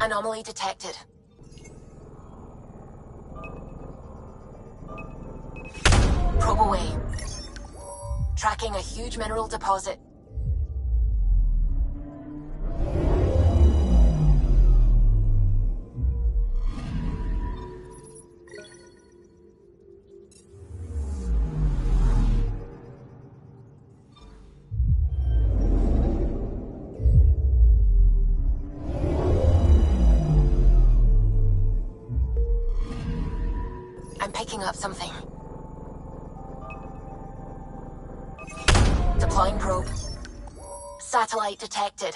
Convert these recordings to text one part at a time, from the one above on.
Anomaly detected. Probe away. Tracking a huge mineral deposit. I'm picking up something. Deploying probe. Satellite detected.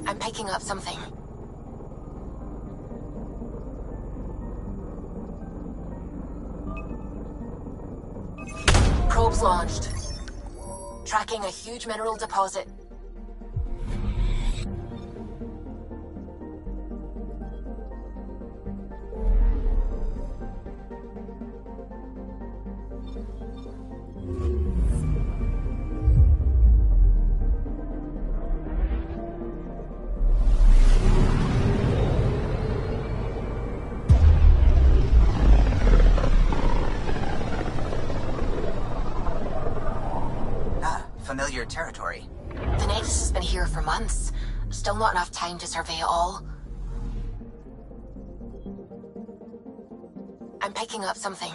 I'm picking up something. Probes launched. Tracking a huge mineral deposit. Familiar territory. The Nexus has been here for months. Still not enough time to survey it all. I'm picking up something.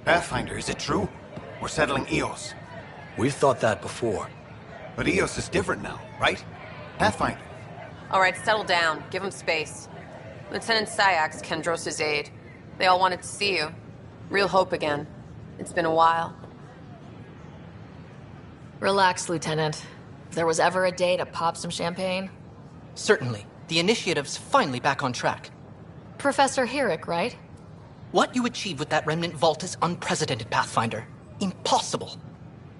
Pathfinder, is it true? We're settling Eos. We've thought that before. But Eos is different now, right? Pathfinder. All right, settle down. Give him space. Lieutenant Sayak's Kendros' aide. They all wanted to see you. Real hope again. It's been a while. Relax, Lieutenant. If there was ever a day to pop some champagne... Certainly. The initiative's finally back on track. Professor Herrick, right? What you achieved with that remnant vault is unprecedented, Pathfinder. Impossible.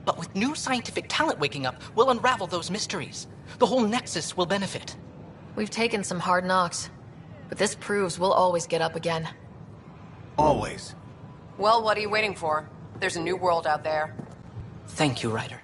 But with new scientific talent waking up, we'll unravel those mysteries. The whole Nexus will benefit. We've taken some hard knocks, but this proves we'll always get up again. Always. Well, what are you waiting for? There's a new world out there. Thank you, Ryder.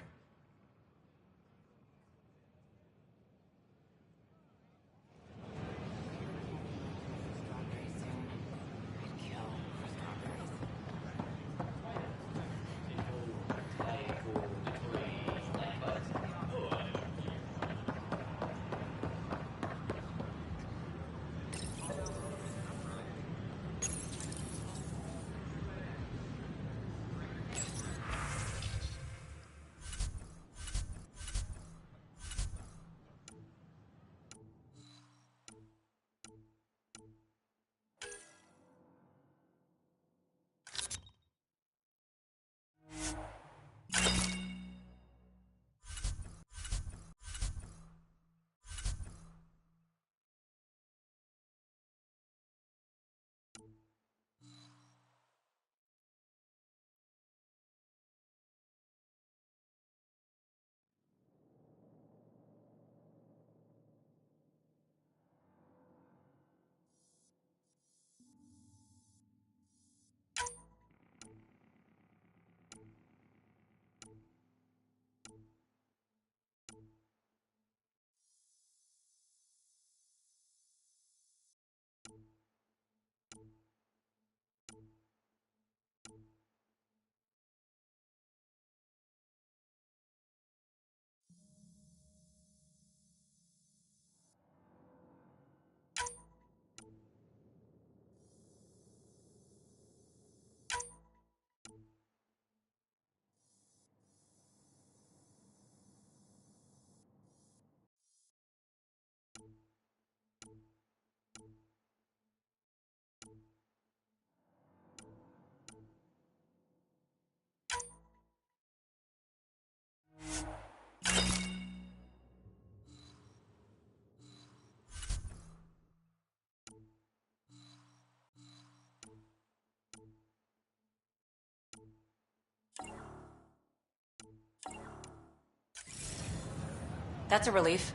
That's a relief.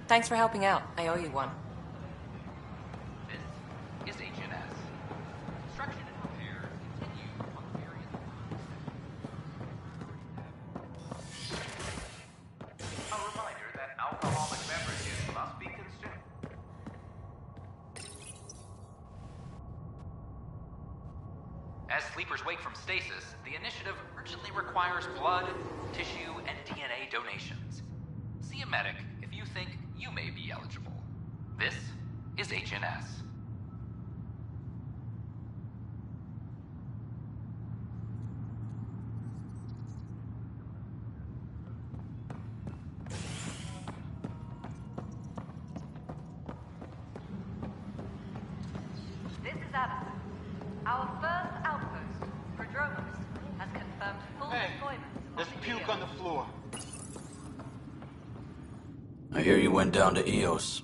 Thanks for helping out. I owe you one. This is HNS. Construction and repair continue on the various lines. A reminder that alcoholic beverages must be consumed. As sleepers wake from stasis, the initiative urgently requires blood, tissue, and DNA donations. See a medic if you think you may be eligible. This is HNS. This is Addison. Our first outpost, Andromeda, has confirmed full deployment. There's puke on the floor. I hear you went down to EOS.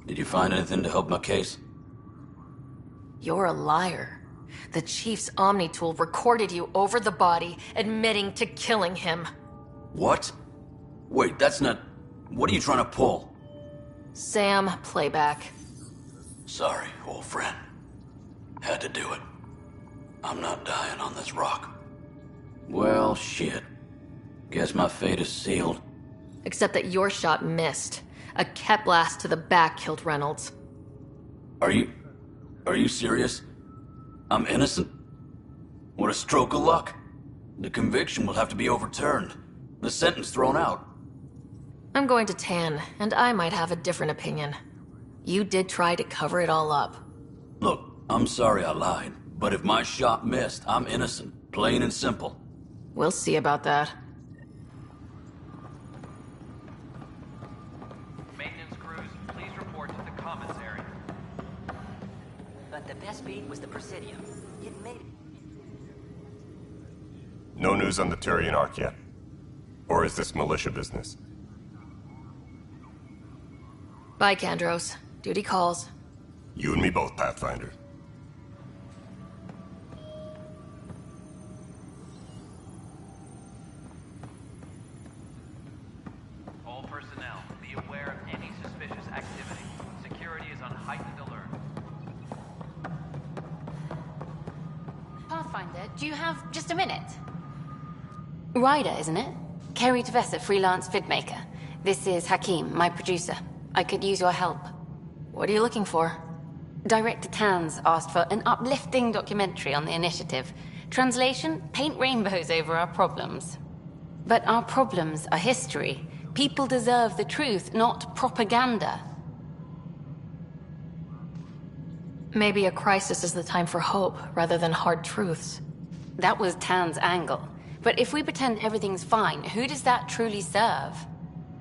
Did you find anything to help my case? You're a liar. The Chief's Omni tool recorded you over the body, admitting to killing him. What? Wait, that's not... What are you trying to pull? Sam, playback. Sorry, old friend. Had to do it. I'm not dying on this rock. Well, shit. Guess my fate is sealed. Except that your shot missed. A cat blast to the back killed Reynolds. Are you serious? I'm innocent? What a stroke of luck. The conviction will have to be overturned. The sentence thrown out. I'm going to Tan, and I might have a different opinion. You did try to cover it all up. Look, I'm sorry I lied, but if my shot missed, I'm innocent. Plain and simple. We'll see about that. Maintenance crews, please report to the commissary. But the best beat was the Presidium. It made it. No news on the Turian Ark yet? Or is this militia business? Bye, Kandros. Duty calls. You and me both, Pathfinder. All personnel, be aware of any suspicious activity. Security is on heightened alert. Pathfinder, do you have just a minute? Ryder, isn't it? Kerry Tavessa, freelance vidmaker. This is Hakim, my producer. I could use your help. What are you looking for? Director Tans asked for an uplifting documentary on the initiative. Translation, paint rainbows over our problems. But our problems are history. People deserve the truth, not propaganda. Maybe a crisis is the time for hope, rather than hard truths. That was Tan's angle. But if we pretend everything's fine, who does that truly serve?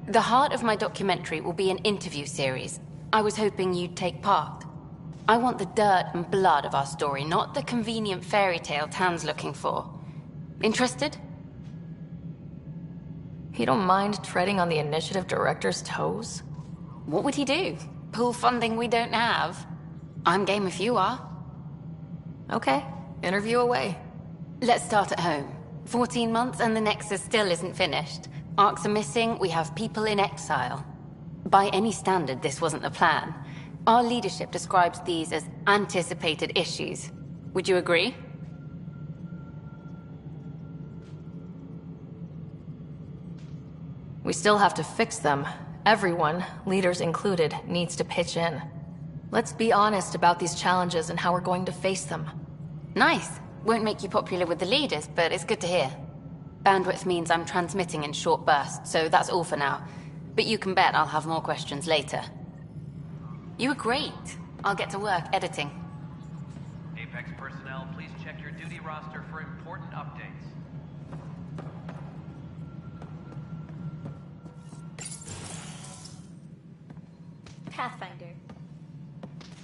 The heart of my documentary will be an interview series. I was hoping you'd take part. I want the dirt and blood of our story, not the convenient fairy tale Tan's looking for. Interested? You don't mind treading on the initiative director's toes? What would he do? Pull funding we don't have? I'm game if you are. Okay, interview away. Let's start at home. 14 months and the Nexus still isn't finished. Arcs are missing, we have people in exile. By any standard, this wasn't the plan. Our leadership describes these as anticipated issues. Would you agree? We still have to fix them. Everyone, leaders included, needs to pitch in. Let's be honest about these challenges and how we're going to face them. Nice. Won't make you popular with the leaders, but it's good to hear. Bandwidth means I'm transmitting in short bursts, so that's all for now. But you can bet I'll have more questions later. You were great. I'll get to work editing. Apex personnel, please check your duty roster for important updates. Pathfinder.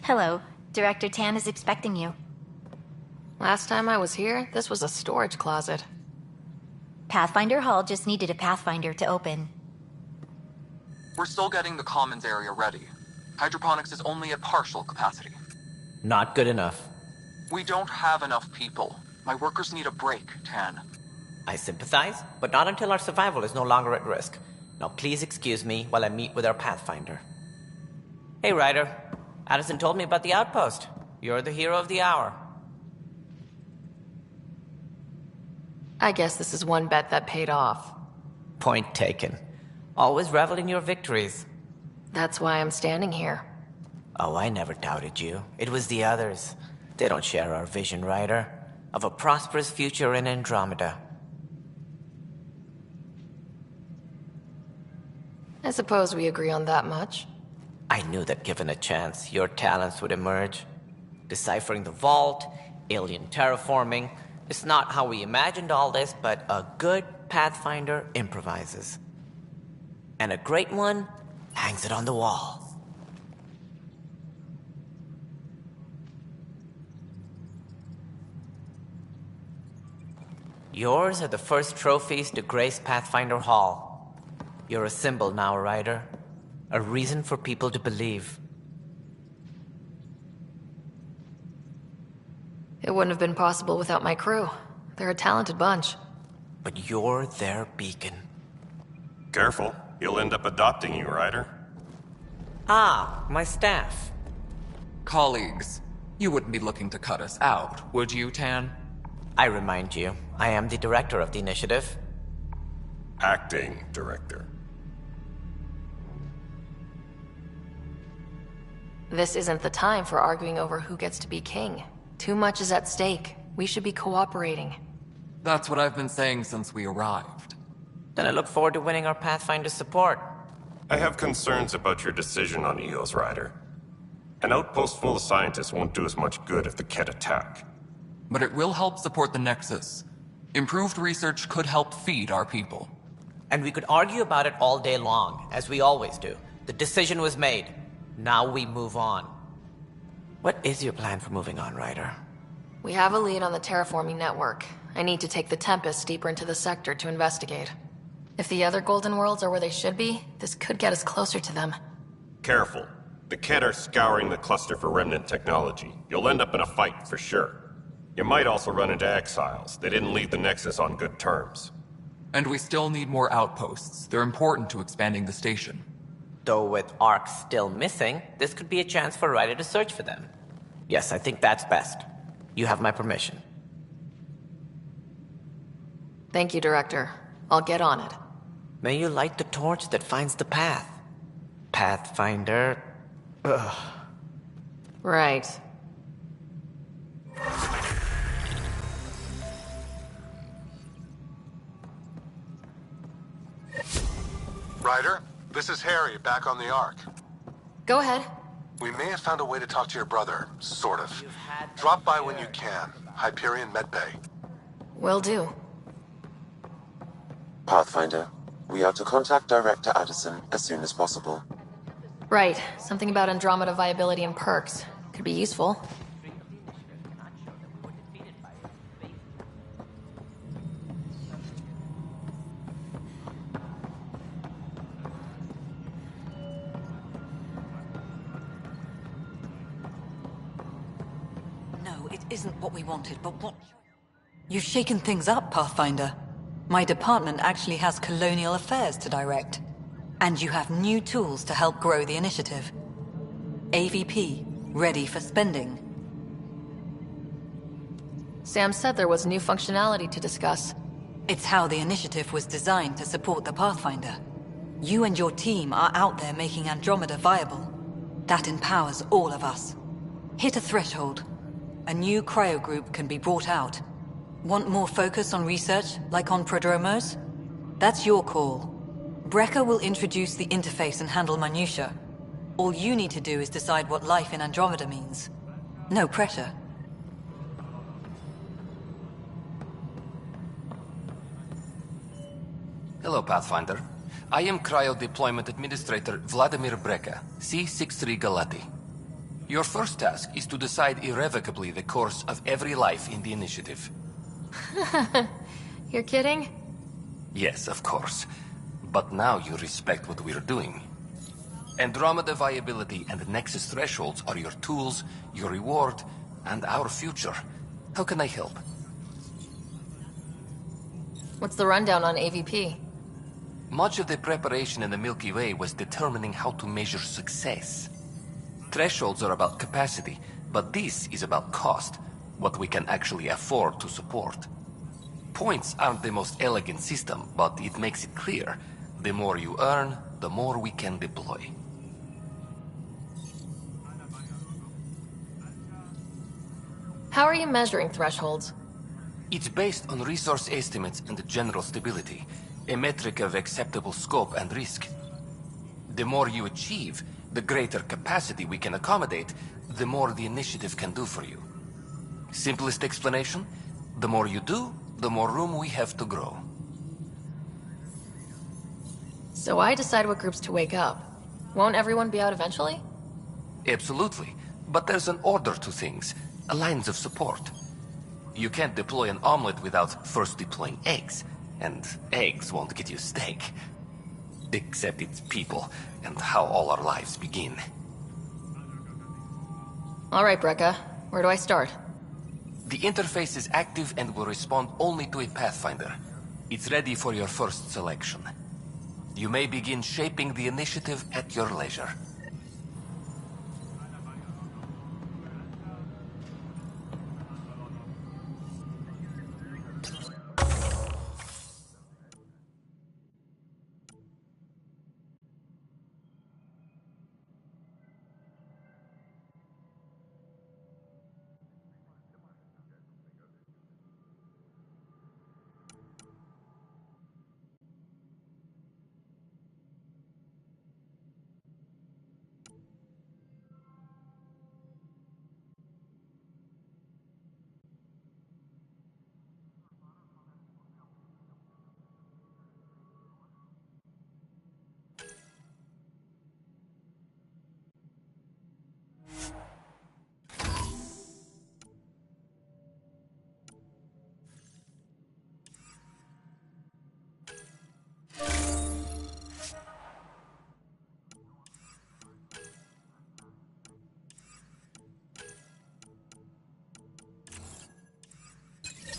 Hello. Director Tan is expecting you. Last time I was here, this was a storage closet. Pathfinder Hall just needed a Pathfinder to open. We're still getting the commons area ready. Hydroponics is only at partial capacity. Not good enough. We don't have enough people. My workers need a break, Tan. I sympathize, but not until our survival is no longer at risk. Now please excuse me while I meet with our Pathfinder. Hey, Ryder. Addison told me about the outpost. You're the hero of the hour. I guess this is one bet that paid off. Point taken. Always revel in your victories. That's why I'm standing here. Oh, I never doubted you. It was the others. They don't share our vision, Ryder, of a prosperous future in Andromeda. I suppose we agree on that much. I knew that given a chance, your talents would emerge. Deciphering the vault, alien terraforming. It's not how we imagined all this, but a good Pathfinder improvises. And a great one hangs it on the wall. Yours are the first trophies to grace Pathfinder Hall. You're a symbol now, Ryder. A reason for people to believe. It wouldn't have been possible without my crew. They're a talented bunch. But you're their beacon. Careful. He'll end up adopting you, Ryder. Ah, my staff. Colleagues, you wouldn't be looking to cut us out, would you, Tan? I remind you, I am the director of the initiative. Acting director. This isn't the time for arguing over who gets to be king. Too much is at stake. We should be cooperating. That's what I've been saying since we arrived. Then I look forward to winning our Pathfinder's support. I have concerns about your decision on Eos, Ryder. An outpost full of scientists won't do as much good if the Kett attack. But it will help support the Nexus. Improved research could help feed our people. And we could argue about it all day long, as we always do. The decision was made. Now we move on. What is your plan for moving on, Ryder? We have a lead on the terraforming network. I need to take the Tempest deeper into the sector to investigate. If the other Golden Worlds are where they should be, this could get us closer to them. Careful. The Kett are scouring the cluster for remnant technology. You'll end up in a fight, for sure. You might also run into exiles. They didn't leave the Nexus on good terms. And we still need more outposts. They're important to expanding the station. Though with Ark still missing, this could be a chance for Ryder to search for them. Yes, I think that's best. You have my permission. Thank you, Director. I'll get on it. May you light the torch that finds the path. Pathfinder... Ugh. Right. Ryder, this is Harry, back on the Ark. Go ahead. We may have found a way to talk to your brother, sort of. Drop by when you can. Hyperion Medbay. Will do. Pathfinder, we are to contact Director Addison as soon as possible. Right. Something about Andromeda viability and perks. Could be useful. No, it isn't what we wanted, but what... You've shaken things up, Pathfinder. My department actually has colonial affairs to direct. And you have new tools to help grow the initiative. AVP, ready for spending. Sam said there was new functionality to discuss. It's how the initiative was designed to support the Pathfinder. You and your team are out there making Andromeda viable. That empowers all of us. Hit a threshold. A new cryo group can be brought out. Want more focus on research, like on prodromos? That's your call. Brecker will introduce the interface and handle minutiae. All you need to do is decide what life in Andromeda means. No pressure. Hello, Pathfinder. I am Cryo Deployment Administrator Vladimir Brecker, C-63 Galati. Your first task is to decide irrevocably the course of every life in the initiative. You're kidding? Yes, of course. But now you respect what we're doing. Andromeda viability and Nexus thresholds are your tools, your reward, and our future. How can I help? What's the rundown on AVP? Much of the preparation in the Milky Way was determining how to measure success. Thresholds are about capacity, but this is about cost, what we can actually afford to support. Points aren't the most elegant system, but it makes it clear. The more you earn, the more we can deploy. How are you measuring thresholds? It's based on resource estimates and general stability, a metric of acceptable scope and risk. The more you achieve, the greater capacity we can accommodate, the more the initiative can do for you. Simplest explanation, the more you do, the more room we have to grow. So I decide what groups to wake up. Won't everyone be out eventually? Absolutely, but there's an order to things, lines of support. You can't deploy an omelet without first deploying eggs, and eggs won't get you steak. Except it's people, and how all our lives begin. Alright, Brekka. Where do I start? The interface is active and will respond only to a Pathfinder. It's ready for your first selection. You may begin shaping the initiative at your leisure.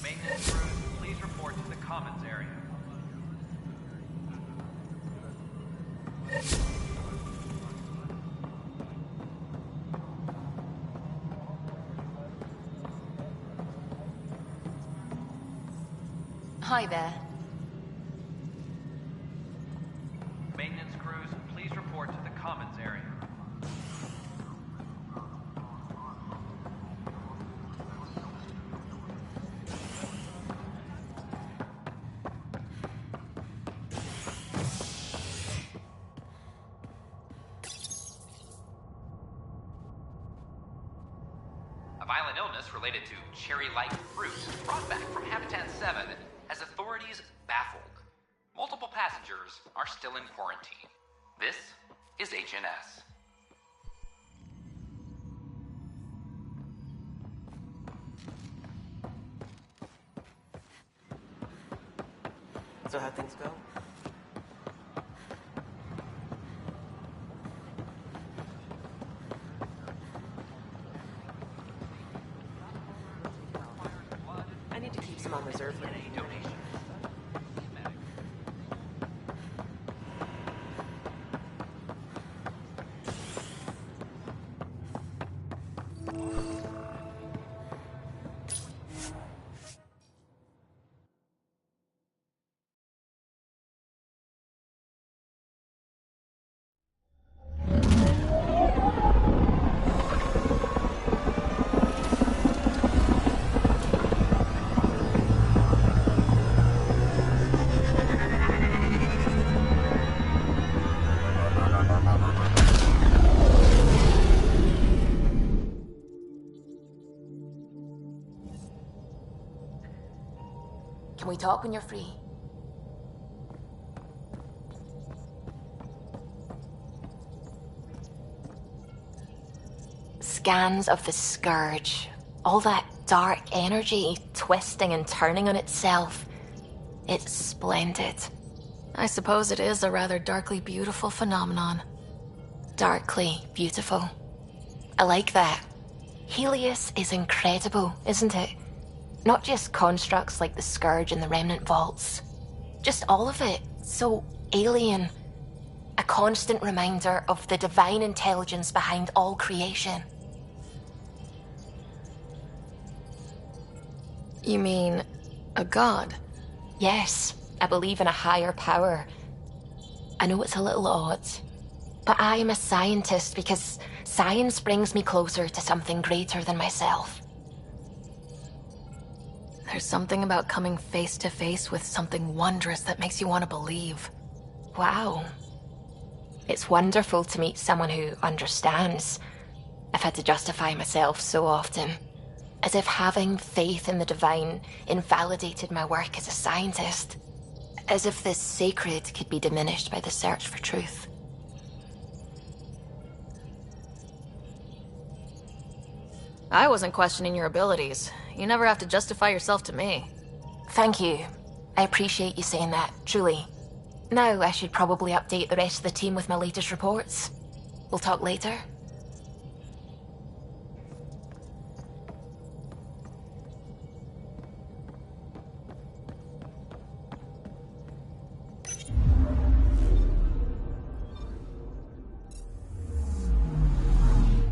Maintenance crews, please report to the commons area. Hi there. Maintenance crews, please report to the commons area. A violent illness related to cherry-like fruit brought back from Habitat 7 has authorities baffled. Multiple passengers are still in quarantine. This is HNS. So how'd things go? I need to keep some on reserve for any donation. Can we talk when you're free? Scans of the Scourge. All that dark energy twisting and turning on itself. It's splendid. I suppose it is a rather darkly beautiful phenomenon. Darkly beautiful. I like that. Helios is incredible, isn't it? Not just constructs like the Scourge and the Remnant Vaults. Just all of it. So alien. A constant reminder of the divine intelligence behind all creation. You mean a god? Yes, I believe in a higher power. I know it's a little odd, but I am a scientist because science brings me closer to something greater than myself. There's something about coming face to face with something wondrous that makes you want to believe. Wow. It's wonderful to meet someone who understands. I've had to justify myself so often, as if having faith in the divine invalidated my work as a scientist. As if this sacred could be diminished by the search for truth. I wasn't questioning your abilities. You never have to justify yourself to me. Thank you. I appreciate you saying that, truly. Now I should probably update the rest of the team with my latest reports. We'll talk later.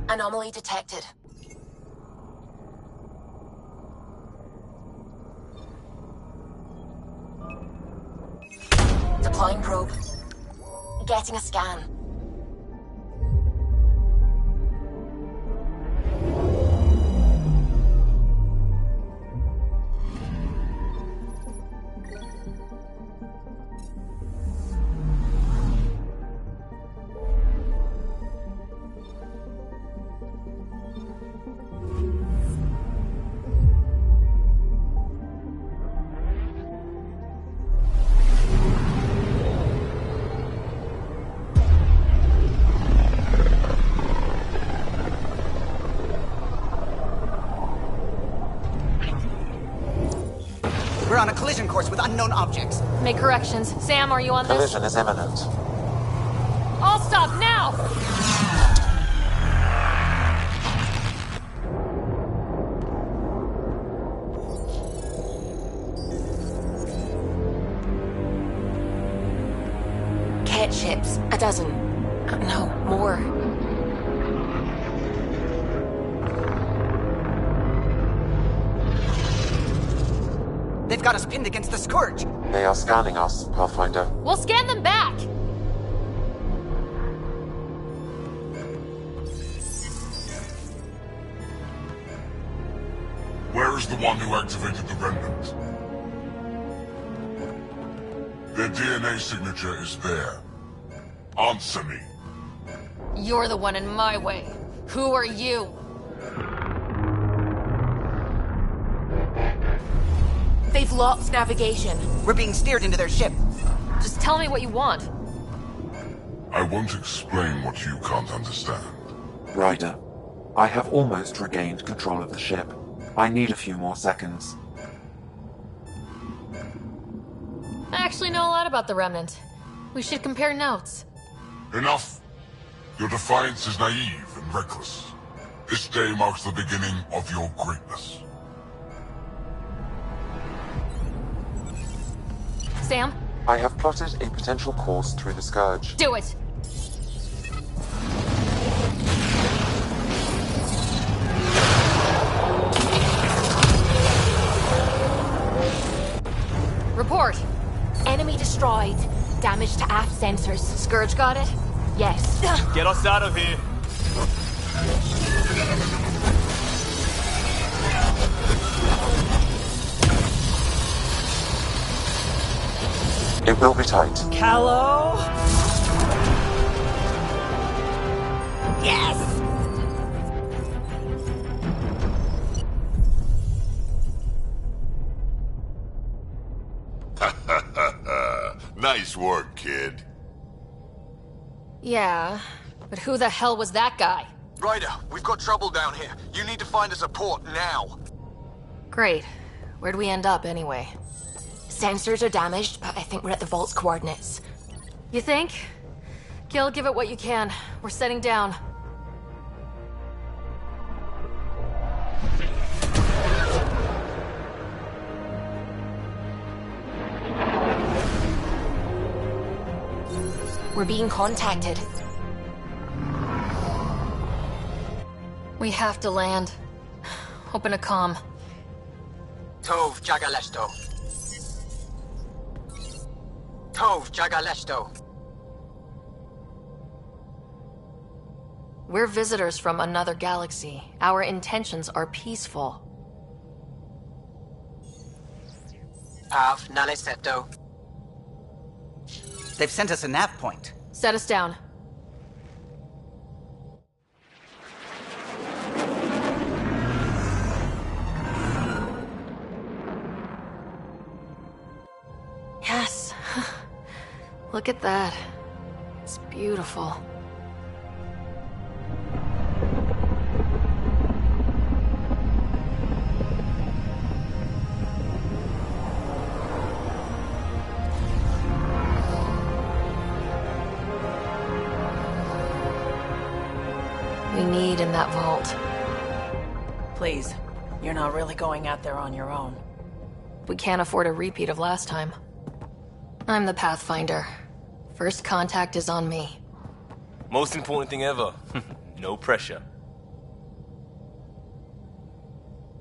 Anomaly detected. Deploying probe. Getting a scan. We're on a collision course with unknown objects. Make corrections. Sam, are you on this? Collision is imminent. I'll stop now! Ket ships. A dozen. No, more. They've got us pinned against the Scourge. They are scanning us, Pathfinder. We'll scan them back! Where is the one who activated the remnant? Their DNA signature is there. Answer me. You're the one in my way. Who are you? They've lost navigation. We're being steered into their ship. Just tell me what you want. I won't explain what you can't understand. Ryder, I have almost regained control of the ship. I need a few more seconds. I actually know a lot about the Remnant. We should compare notes. Enough! Your defiance is naive and reckless. This day marks the beginning of your greatness. Sam? I have plotted a potential course through the Scourge. Do it! Report! Enemy destroyed. Damage to aft sensors. Scourge got it? Yes. Get us out of here! It will be tight. Callow? Yes! Nice work, kid. Yeah, but who the hell was that guy? Ryder, we've got trouble down here. You need to find us a port now. Great. Where'd we end up, anyway? Sensors are damaged, but I think we're at the vault's coordinates. You think? Gil, give it what you can. We're setting down. We're being contacted. We have to land. Open a comm. Tov Jagalesto. Tov Jagalesto. We're visitors from another galaxy. Our intentions are peaceful. Av Naleseto. They've sent us a nav point. Set us down. Yes. Look at that. It's beautiful. We need in that vault. Please, you're not really going out there on your own. We can't afford a repeat of last time. I'm the Pathfinder. First contact is on me. Most important thing ever. No pressure.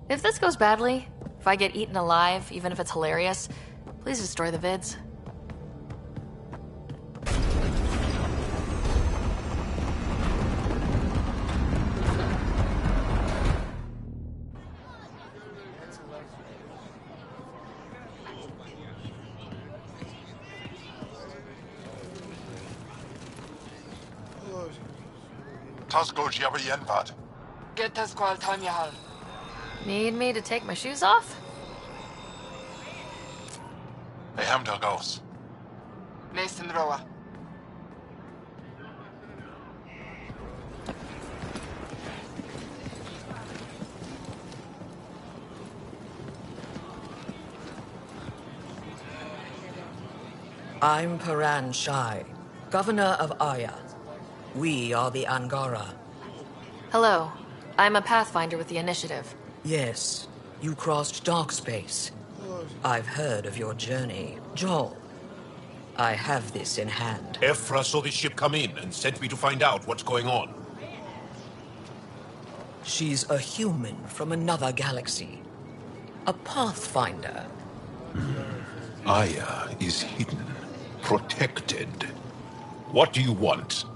If this goes badly, if I get eaten alive, even if it's hilarious, please destroy the vids. Tasco Jiabayenvat. Get us qual Tanyahal. Need me to take my shoes off? I am Dagos. Nathan Roa. I'm Paran Shai, Governor of Aya. We are the Angara. Hello. I'm a Pathfinder with the Initiative. Yes, you crossed dark space. I've heard of your journey. Joel, I have this in hand. Ephra saw this ship come in and sent me to find out what's going on. She's a human from another galaxy. A Pathfinder. Aya is hidden, protected. What do you want?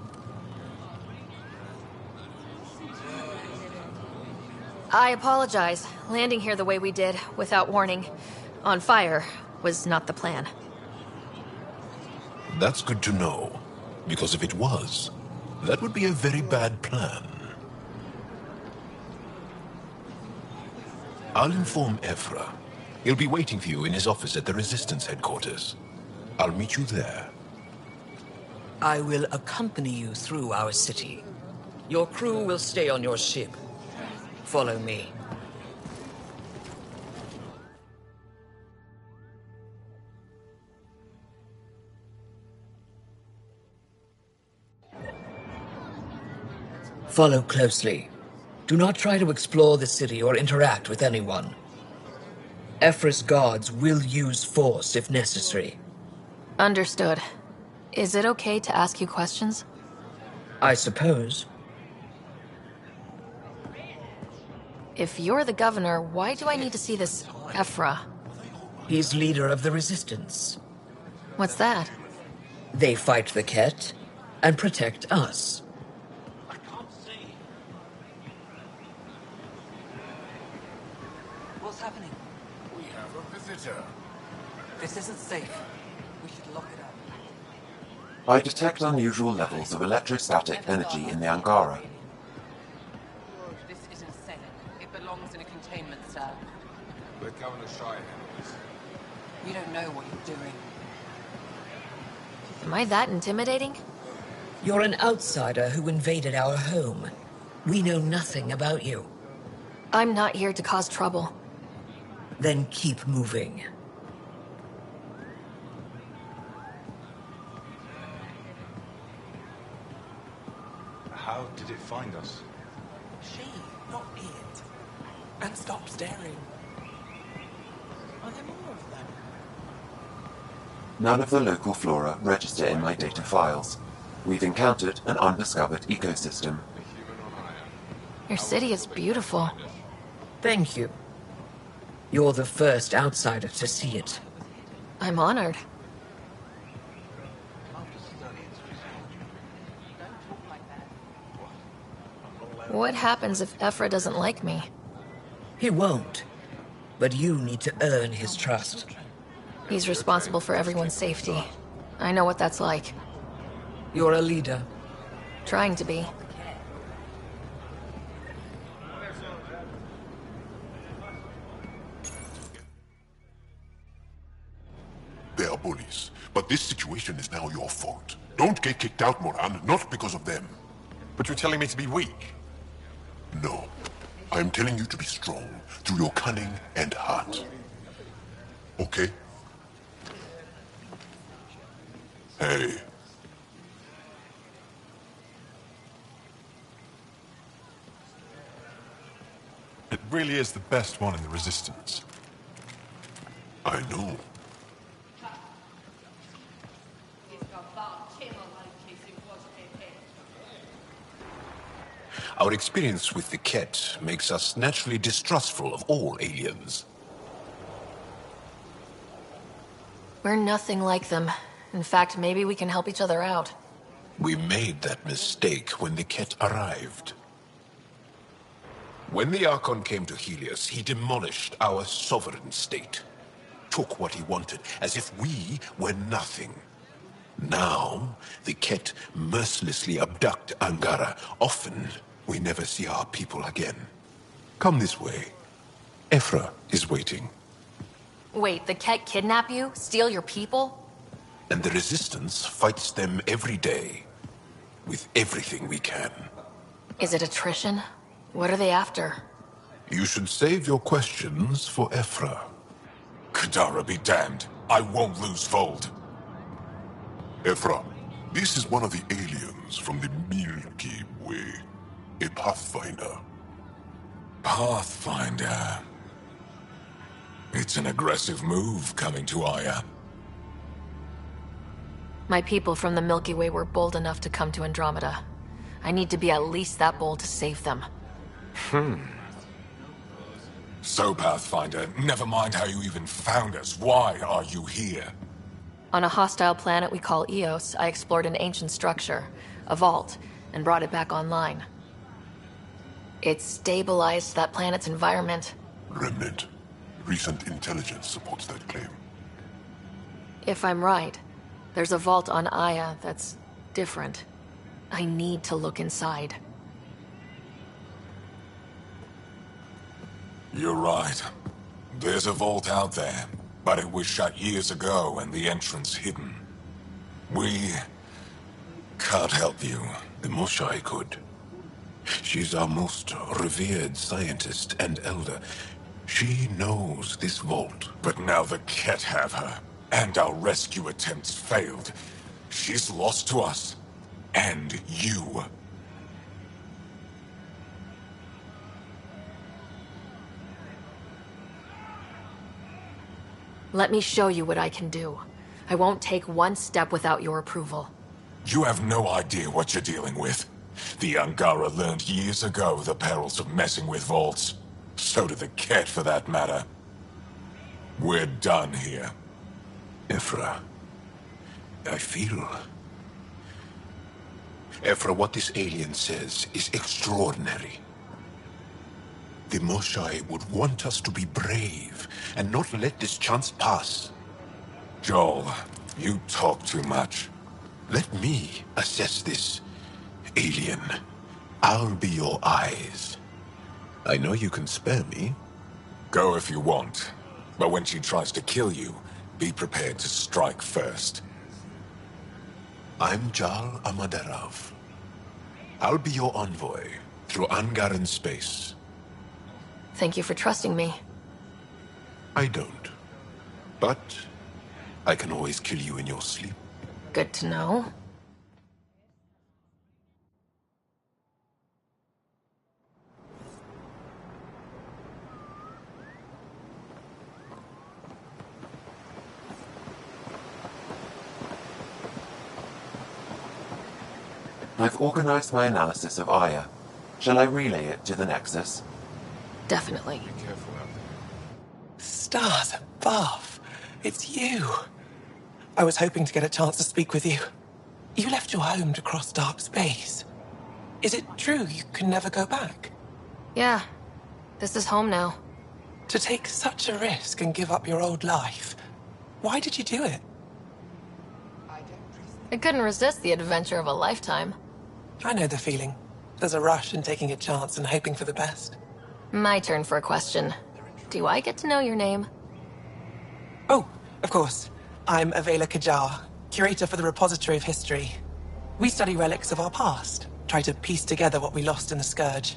I apologize. Landing here the way we did, without warning, on fire, was not the plan. That's good to know. Because if it was, that would be a very bad plan. I'll inform Ephra. He'll be waiting for you in his office at the Resistance headquarters. I'll meet you there. I will accompany you through our city. Your crew will stay on your ship. Follow me. Follow closely. Do not try to explore the city or interact with anyone. Ephra's guards will use force if necessary. Understood. Is it okay to ask you questions? I suppose. If you're the governor, why do I need to see this Ephra? He's leader of the Resistance. What's that? They fight the Ket and protect us. What's happening? We have a visitor. This isn't safe. We should lock it up. I detect unusual levels of electrostatic energy in the Angara. This isn't safe. It belongs in a containment cell. Let Governor Shai handle this. You don't know what you're doing. Am I that intimidating? You're an outsider who invaded our home. We know nothing about you. I'm not here to cause trouble. Then keep moving. How did it find us? She, not it. And stop staring. Are there more of them? None of the local flora register in my data files. We've encountered an undiscovered ecosystem. Your city is beautiful. Thank you. You're the first outsider to see it. I'm honored. What happens if Ephra doesn't like me? He won't. But you need to earn his trust. He's responsible for everyone's safety. I know what that's like. You're a leader. Trying to be. They are bullies, but this situation is now your fault. Don't get kicked out, Moran, not because of them. But you're telling me to be weak? No. I'm telling you to be strong, through your cunning and heart. Okay? Hey. It really is the best one in the Resistance. I know. Our experience with the Ket makes us naturally distrustful of all aliens. We're nothing like them. In fact, maybe we can help each other out. We made that mistake when the Ket arrived. When the Archon came to Helios, he demolished our sovereign state. Took what he wanted, as if we were nothing. Now, the Ket mercilessly abduct Angara. Often, we never see our people again. Come this way. Ephra is waiting. Wait, the Ket kidnap you? Steal your people? And the Resistance fights them every day. With everything we can. Is it attrition? What are they after? You should save your questions for Ephra. Kadara be damned. I won't lose Vold. Ephra, this is one of the aliens from the Milky Way. A Pathfinder. Pathfinder. It's an aggressive move coming to Aya. My people from the Milky Way were bold enough to come to Andromeda. I need to be at least that bold to save them. So, Pathfinder, never mind how you even found us. Why are you here? On a hostile planet we call Eos, I explored an ancient structure, a vault, and brought it back online. It stabilized that planet's environment. Remnant. Recent intelligence supports that claim. If I'm right, there's a vault on Aya that's different. I need to look inside. You're right. There's a vault out there, but it was shut years ago and the entrance hidden. We can't help you. The Moshai could. She's our most revered scientist and elder. She knows this vault. But now the Ket have her, and our rescue attempts failed. She's lost to us. And you. Let me show you what I can do. I won't take one step without your approval. You have no idea what you're dealing with. The Angara learned years ago the perils of messing with vaults. So did the Ket, for that matter. We're done here. Ephra, I feel... Ephra, what this alien says is extraordinary. The Moshai would want us to be brave and not let this chance pass. Joel, you talk too much. Let me assess this, alien. I'll be your eyes. I know you can spare me. Go if you want. But when she tries to kill you, be prepared to strike first. I'm Jal Amaderov. I'll be your envoy through Angaran space. Thank you for trusting me. I don't. But I can always kill you in your sleep. Good to know. I've organized my analysis of Aya. Shall I relay it to the Nexus? Definitely. Be careful out there. Stars above. It's you. I was hoping to get a chance to speak with you. You left your home to cross dark space. Is it true you can never go back? Yeah. This is home now. To take such a risk and give up your old life, why did you do it? I couldn't resist the adventure of a lifetime. I know the feeling. There's a rush in taking a chance and hoping for the best. My turn for a question. Do I get to know your name? Oh, of course. I'm Avela Kajar, curator for the Repository of History. We study relics of our past, try to piece together what we lost in the Scourge.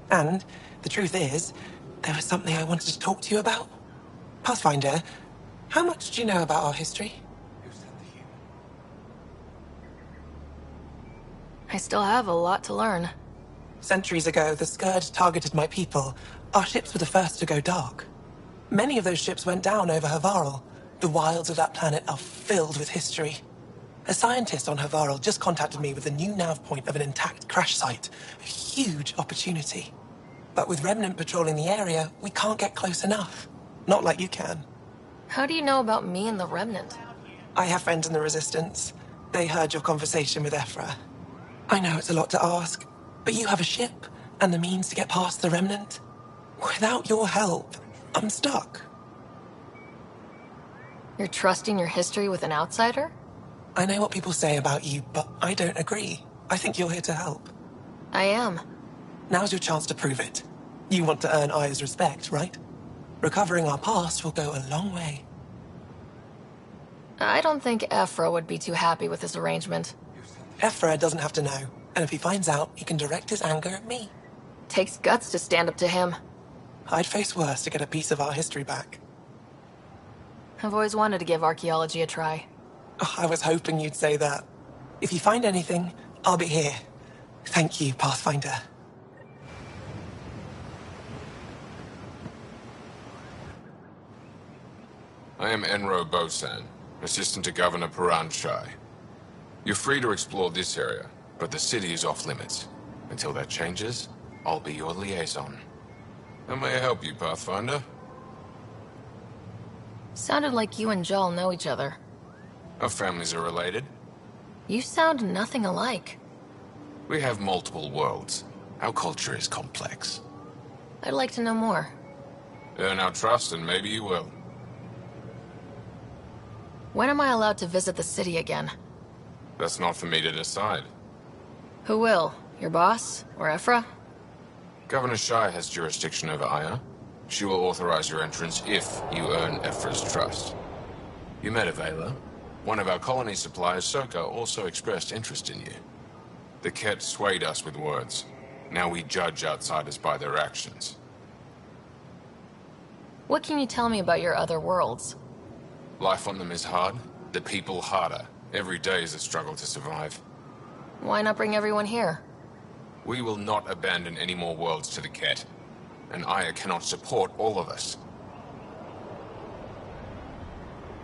And the truth is, there was something I wanted to talk to you about. Pathfinder, how much do you know about our history? I still have a lot to learn. Centuries ago, the Scourge targeted my people. Our ships were the first to go dark. Many of those ships went down over Havarl. The wilds of that planet are filled with history. A scientist on Havarl just contacted me with a new nav point of an intact crash site. A huge opportunity. But with Remnant patrolling the area, we can't get close enough. Not like you can. How do you know about me and the Remnant? I have friends in the Resistance. They heard your conversation with Ephra. I know it's a lot to ask, but you have a ship and the means to get past the Remnant. Without your help, I'm stuck. You're trusting your history with an outsider? I know what people say about you, but I don't agree. I think you're here to help. I am. Now's your chance to prove it. You want to earn Aya's respect, right? Recovering our past will go a long way. I don't think Ephra would be too happy with this arrangement. Ephra doesn't have to know, and if he finds out, he can direct his anger at me. Takes guts to stand up to him. I'd face worse to get a piece of our history back. I've always wanted to give archaeology a try. Oh, I was hoping you'd say that. If you find anything, I'll be here. Thank you, Pathfinder. I am Enro Bosan, assistant to Governor Paran Shai. You're free to explore this area, but the city is off limits. Until that changes, I'll be your liaison. How may I help you, Pathfinder? Sounded like you and Joel know each other. Our families are related. You sound nothing alike. We have multiple worlds. Our culture is complex. I'd like to know more. Earn our trust and maybe you will. When am I allowed to visit the city again? That's not for me to decide. Who will? Your boss? Or Ephra? Governor Shai has jurisdiction over Aya. She will authorize your entrance if you earn Ephra's trust. You met Avela. One of our colony suppliers, Soka, also expressed interest in you. The Ket swayed us with words. Now we judge outsiders by their actions. What can you tell me about your other worlds? Life on them is hard. The people harder. Every day is a struggle to survive. Why not bring everyone here? We will not abandon any more worlds to the Ket. And Aya cannot support all of us.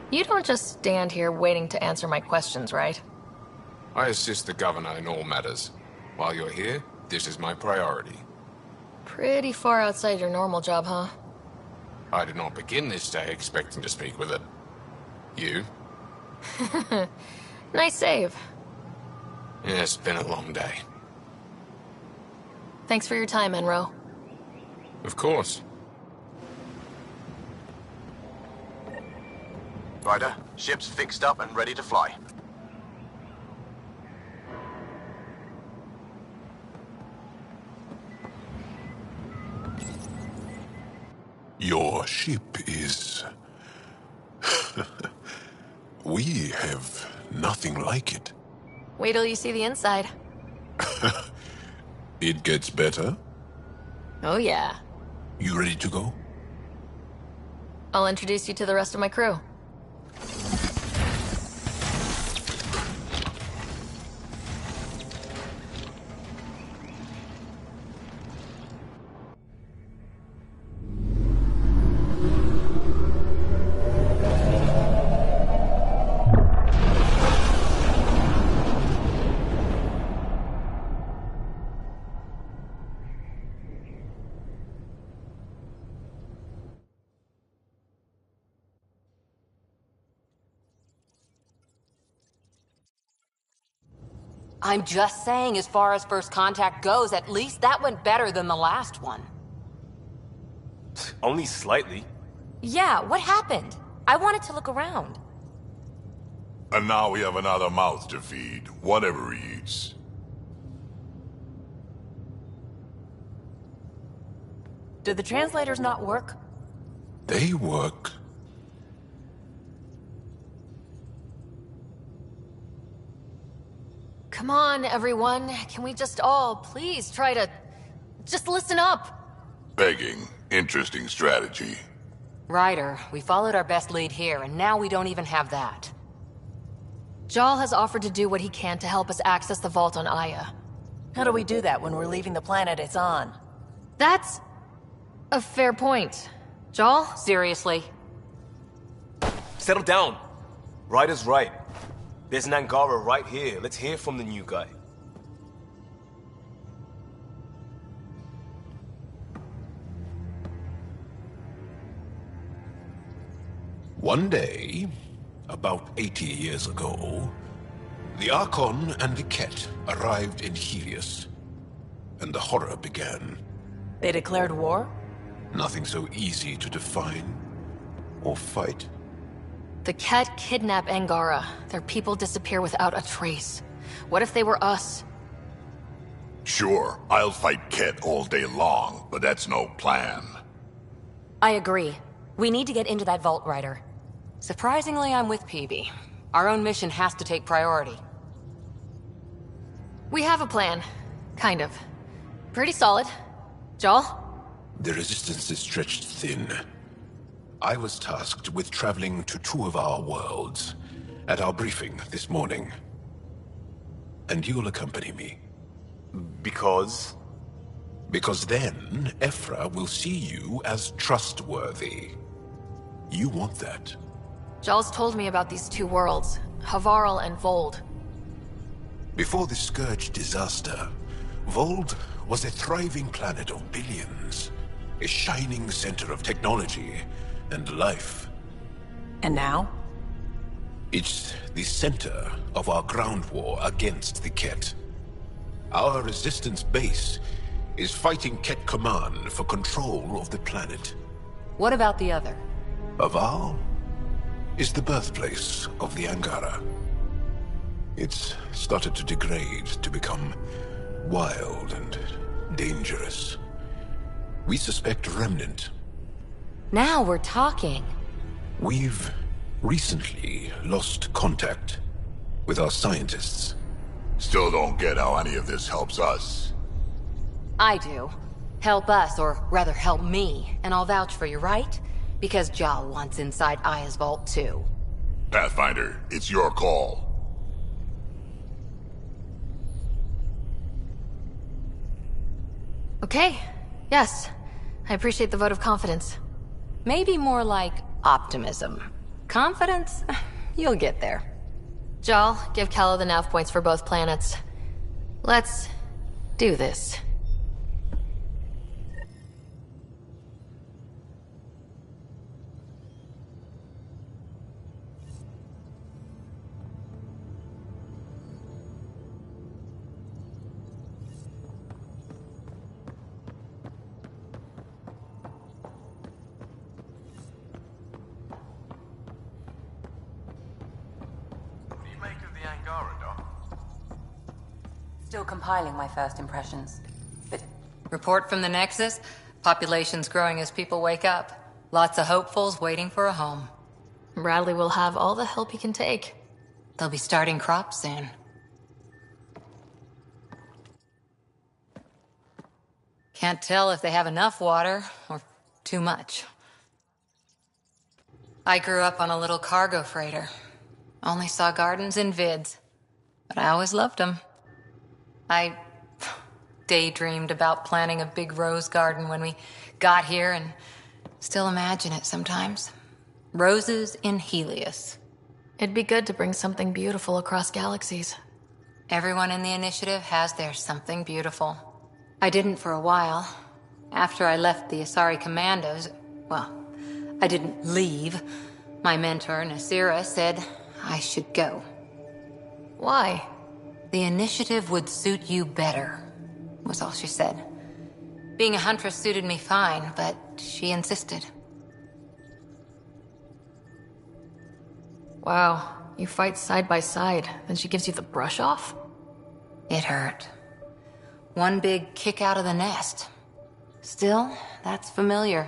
You don't just stand here waiting to answer my questions, right? I assist the governor in all matters. While you're here, this is my priority. Pretty far outside your normal job, huh? I did not begin this day expecting to speak with it. You? Nice save. Yeah, it's been a long day. Thanks for your time, Enro. Of course. Ryder, ship's fixed up and ready to fly. Your ship is... We have nothing like it. Wait till you see the inside. It gets better. Oh yeah. You ready to go? I'll introduce you to the rest of my crew. I'm just saying, as far as first contact goes, at least that went better than the last one. Only slightly. Yeah, what happened? I wanted to look around. And now we have another mouth to feed, whatever he eats. Did the translators not work? They work. Come on, everyone. Can we just all please try to just listen up? Begging. Interesting strategy. Ryder, we followed our best lead here, and now we don't even have that. Jal has offered to do what he can to help us access the vault on Aya. How do we do that when we're leaving the planet it's on? That's a fair point. Jal? Seriously? Settle down. Ryder's right. There's an Angara right here. Let's hear from the new guy. One day, about 80 years ago, the Archon and the Ket arrived in Helios, and the horror began. They declared war? Nothing so easy to define or fight. The Ket kidnap Angara. Their people disappear without a trace. What if they were us? Sure, I'll fight Ket all day long, but that's no plan. I agree. We need to get into that vault, Ryder. Surprisingly, I'm with PB. Our own mission has to take priority. We have a plan. Kind of. Pretty solid. Jal? The resistance is stretched thin. I was tasked with traveling to two of our worlds at our briefing this morning. And you'll accompany me. Because? Because then, Ephra will see you as trustworthy. You want that. Jal's told me about these two worlds, Havarl and Vold. Before the Scourge disaster, Vold was a thriving planet of billions. A shining center of technology and life. And now? It's the center of our ground war against the Ket. Our resistance base is fighting Ket Command for control of the planet. What about the other? Havarl is the birthplace of the Angara. It's started to degrade, to become wild and dangerous. We suspect Remnant. Now we're talking. We've recently lost contact with our scientists. Still don't get how any of this helps us. I do. Help us, or rather help me, and I'll vouch for you, right? Because Jal wants inside Aya's vault too. Pathfinder, it's your call. Okay. Yes. I appreciate the vote of confidence. Maybe more like optimism. Confidence? You'll get there. Jal, give Calla the nav points for both planets. Let's do this. Still compiling my first impressions. But report from the Nexus? Population's growing as people wake up. Lots of hopefuls waiting for a home. Bradley will have all the help he can take. They'll be starting crops soon. Can't tell if they have enough water or too much. I grew up on a little cargo freighter. Only saw gardens in vids, but I always loved them. I daydreamed about planting a big rose garden when we got here and still imagine it sometimes. Roses in Helios. It'd be good to bring something beautiful across galaxies. Everyone in the initiative has their something beautiful. I didn't for a while. After I left the Asari Commandos, well, I didn't leave. My mentor, Nasira, said I should go. Why? The initiative would suit you better, was all she said. Being a huntress suited me fine, but she insisted. Wow, you fight side by side, then she gives you the brush off? It hurt. One big kick out of the nest. Still, that's familiar.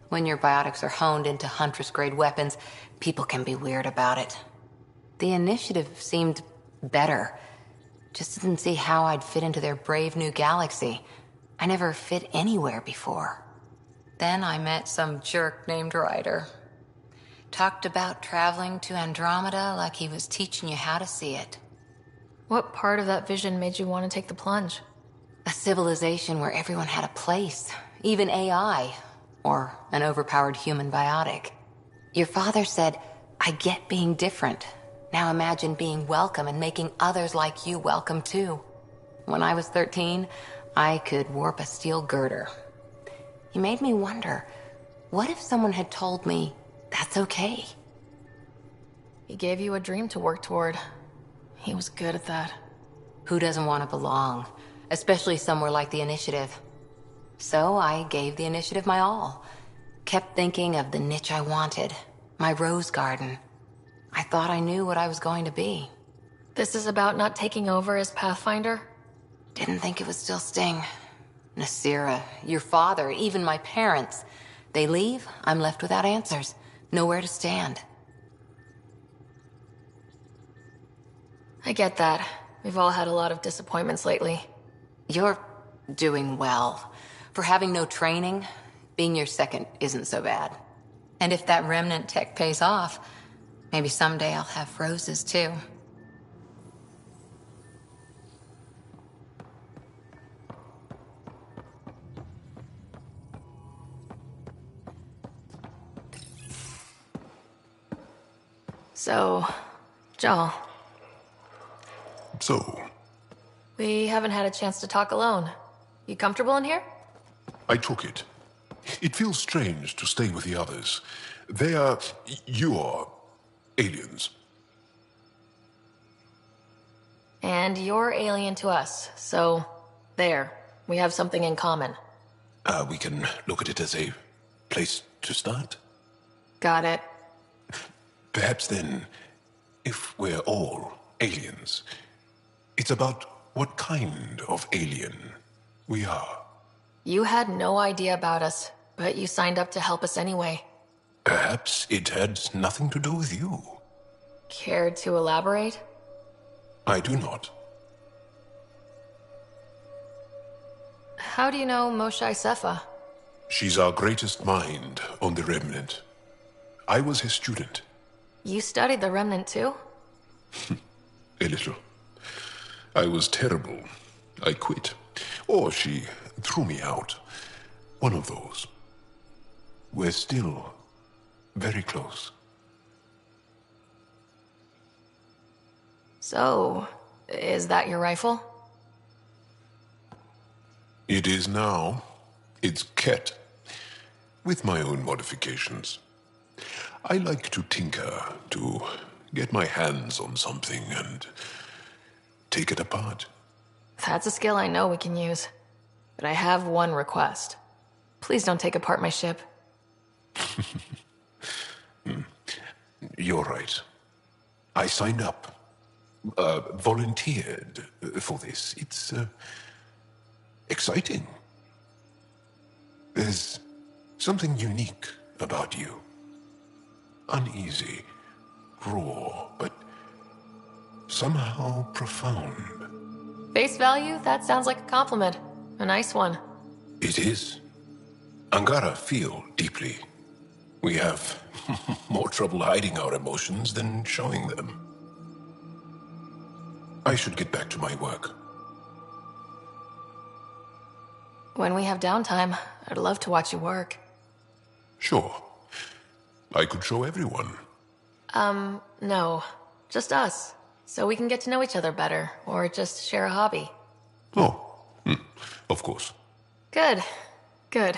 When your biotics are honed into Huntress-grade weapons, people can be weird about it. The initiative seemed better. Just didn't see how I'd fit into their brave new galaxy. I never fit anywhere before. Then I met some jerk named Ryder. Talked about traveling to Andromeda like he was teaching you how to see it. What part of that vision made you want to take the plunge? A civilization where everyone had a place, even AI, or an overpowered human biotic. Your father said, I get being different. Now imagine being welcome and making others like you welcome too. When I was 13, I could warp a steel girder. He made me wonder, what if someone had told me that's okay? He gave you a dream to work toward. He was good at that. Who doesn't want to belong? Especially somewhere like the Initiative. So I gave the Initiative my all. Kept thinking of the niche I wanted. My rose garden. I thought I knew what I was going to be. This is about not taking over as Pathfinder? Didn't think it would still sting. Nasira, your father, even my parents. They leave, I'm left without answers. Nowhere to stand. I get that. We've all had a lot of disappointments lately. You're doing well. For having no training, being your second isn't so bad. And if that remnant tech pays off, maybe someday I'll have roses too. So, Joel. So, We haven't had a chance to talk alone. You comfortable in here? I took it. It feels strange to stay with the others. They are your aliens. And you're alien to us, so there. We have something in common. We can look at it as a place to start. Got it. Perhaps then, if we're all aliens, it's about what kind of alien we are. You had no idea about us, but you signed up to help us anyway. Perhaps it had nothing to do with you. Care to elaborate? I do not. How do you know Moshae Sefa? She's our greatest mind on the Remnant. I was her student. You studied the Remnant too? A little. I was terrible. I quit. Or she threw me out. One of those. We're still very close. So, is that your rifle? It is now. It's Ket. With my own modifications. I like to tinker, to get my hands on something and take it apart. That's a skill I know we can use. But I have one request. Please don't take apart my ship. You're right. I signed up. Volunteered for this. It's exciting. There's something unique about you. Uneasy, raw, but somehow profound. Face value? That sounds like a compliment. A nice one. It is. Angara feel deeply. We have more trouble hiding our emotions than showing them. I should get back to my work. When we have downtime, I'd love to watch you work. Sure. I could show everyone. No. Just us. So we can get to know each other better, or just share a hobby. Oh, of course. Good. Good.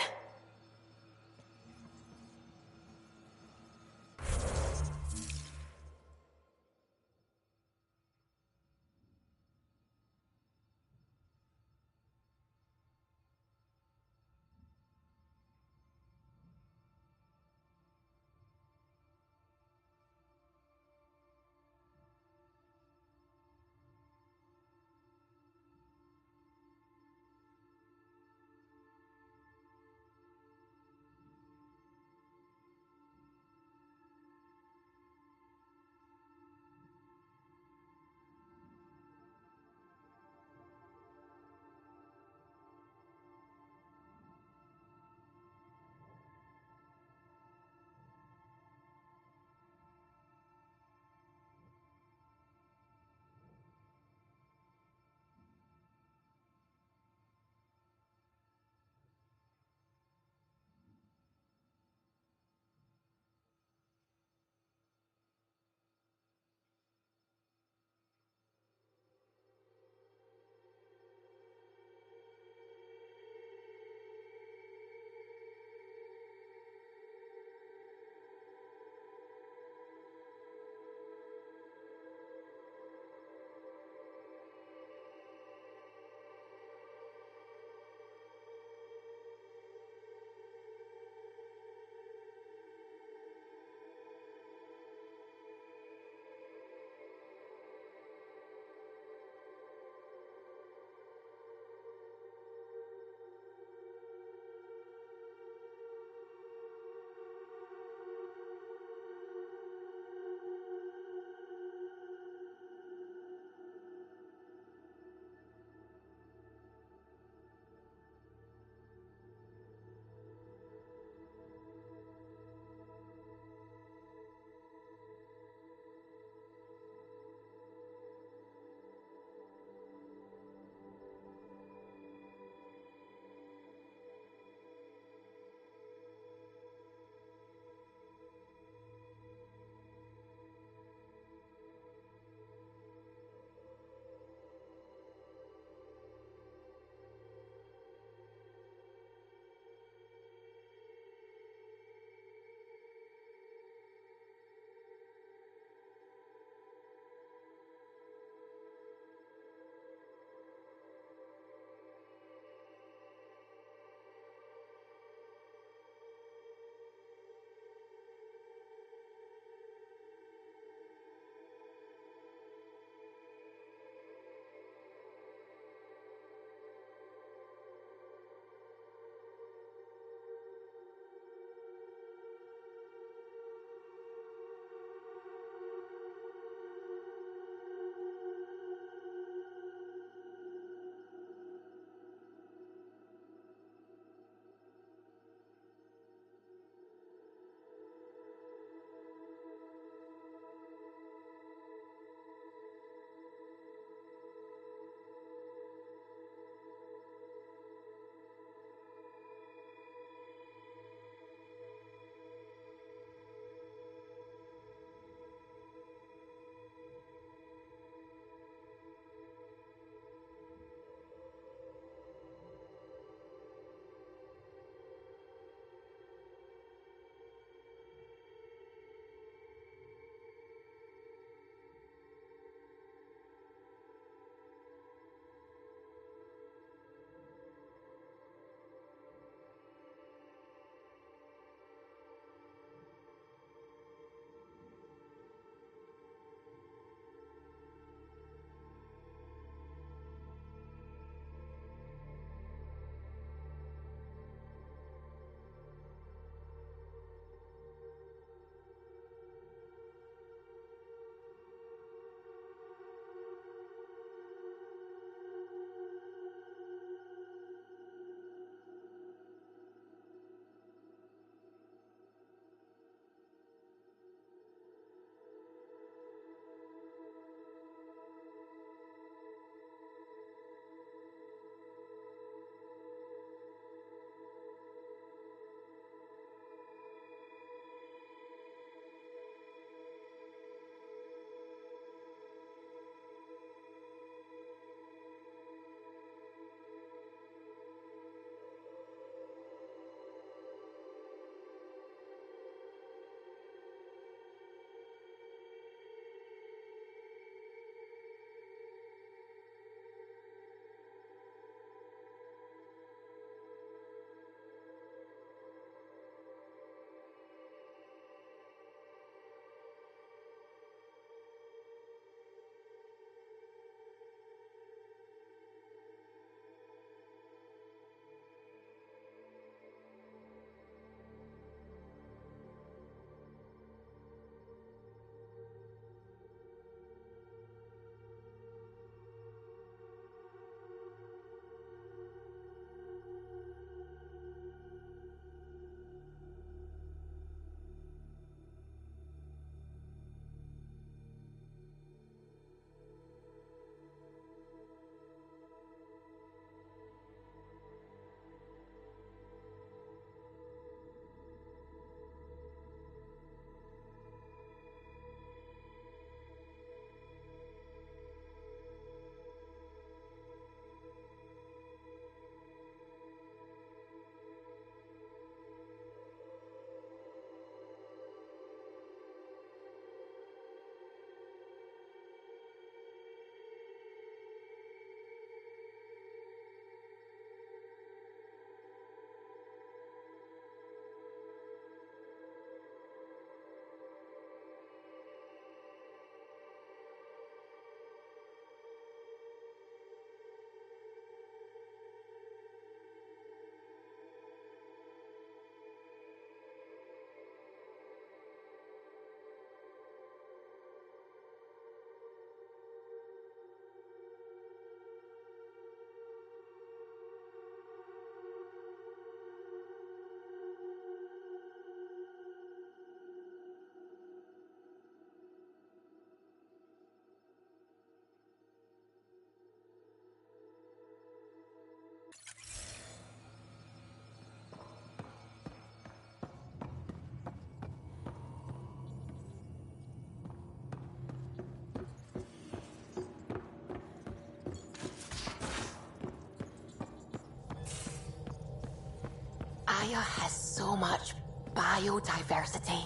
Gaia has so much biodiversity.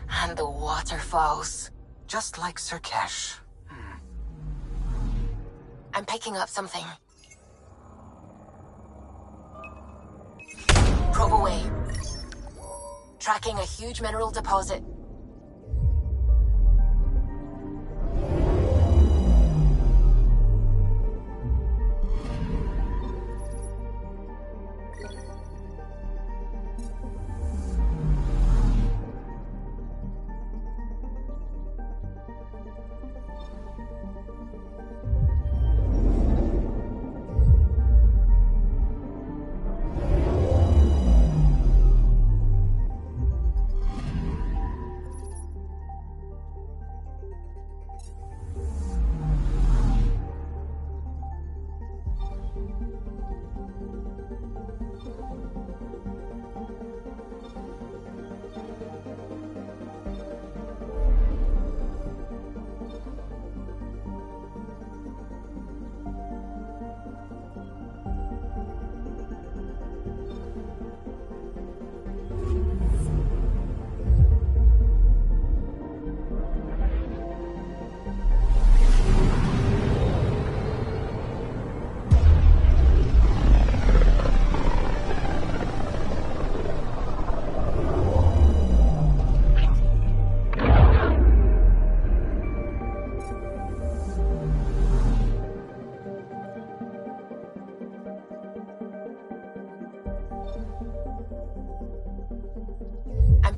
And the waterfalls. Just like Sirkesh. I'm picking up something. Probe away. Tracking a huge mineral deposit.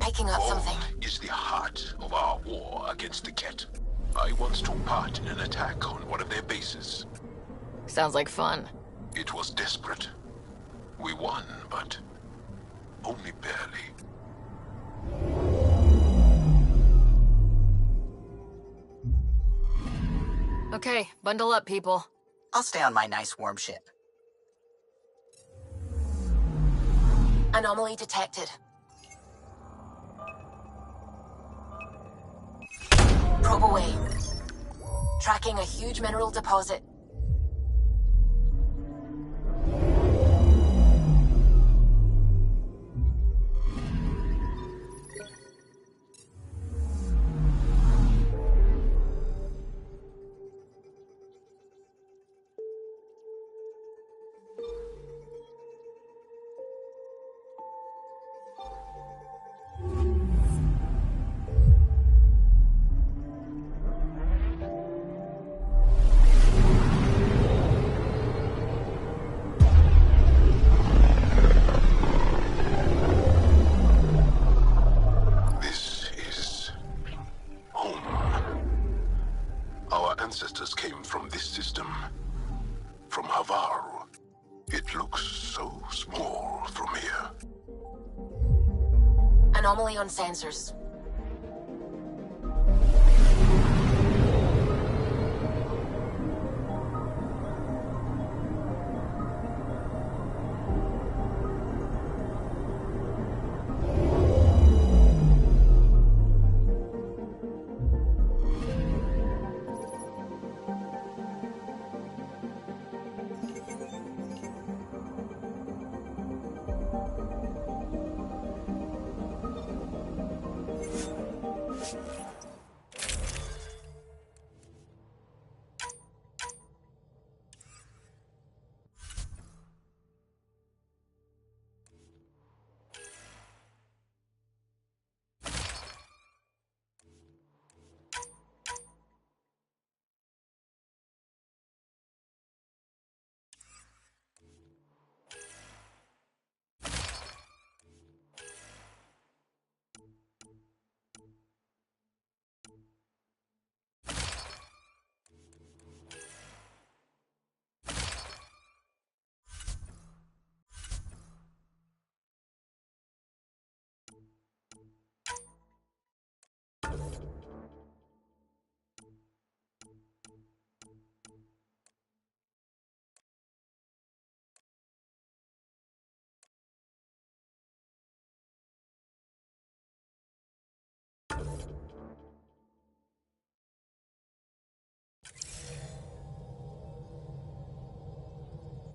Picking up something. Is the heart of our war against the Ket. I once took part in an attack on one of their bases. Sounds like fun. It was desperate. We won, but only barely. Okay, bundle up, people. I'll stay on my nice warm ship. Anomaly detected. Probe away. Tracking a huge mineral deposit. Ancestors came from this system. From Havaru. It looks so small from here. Anomaly on sensors.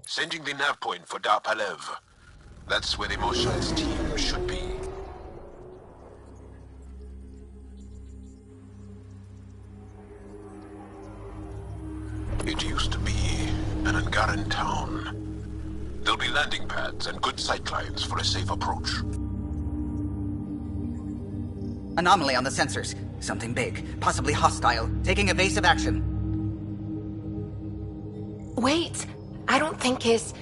Sending the nav point for Dar Palev. That's where the Mosha's team should be. It used to be an Angaran town. There'll be landing pads and good sightlines for a safe approach. Anomaly on the sensors. Something big, possibly hostile, taking evasive action. Wait, I don't think his...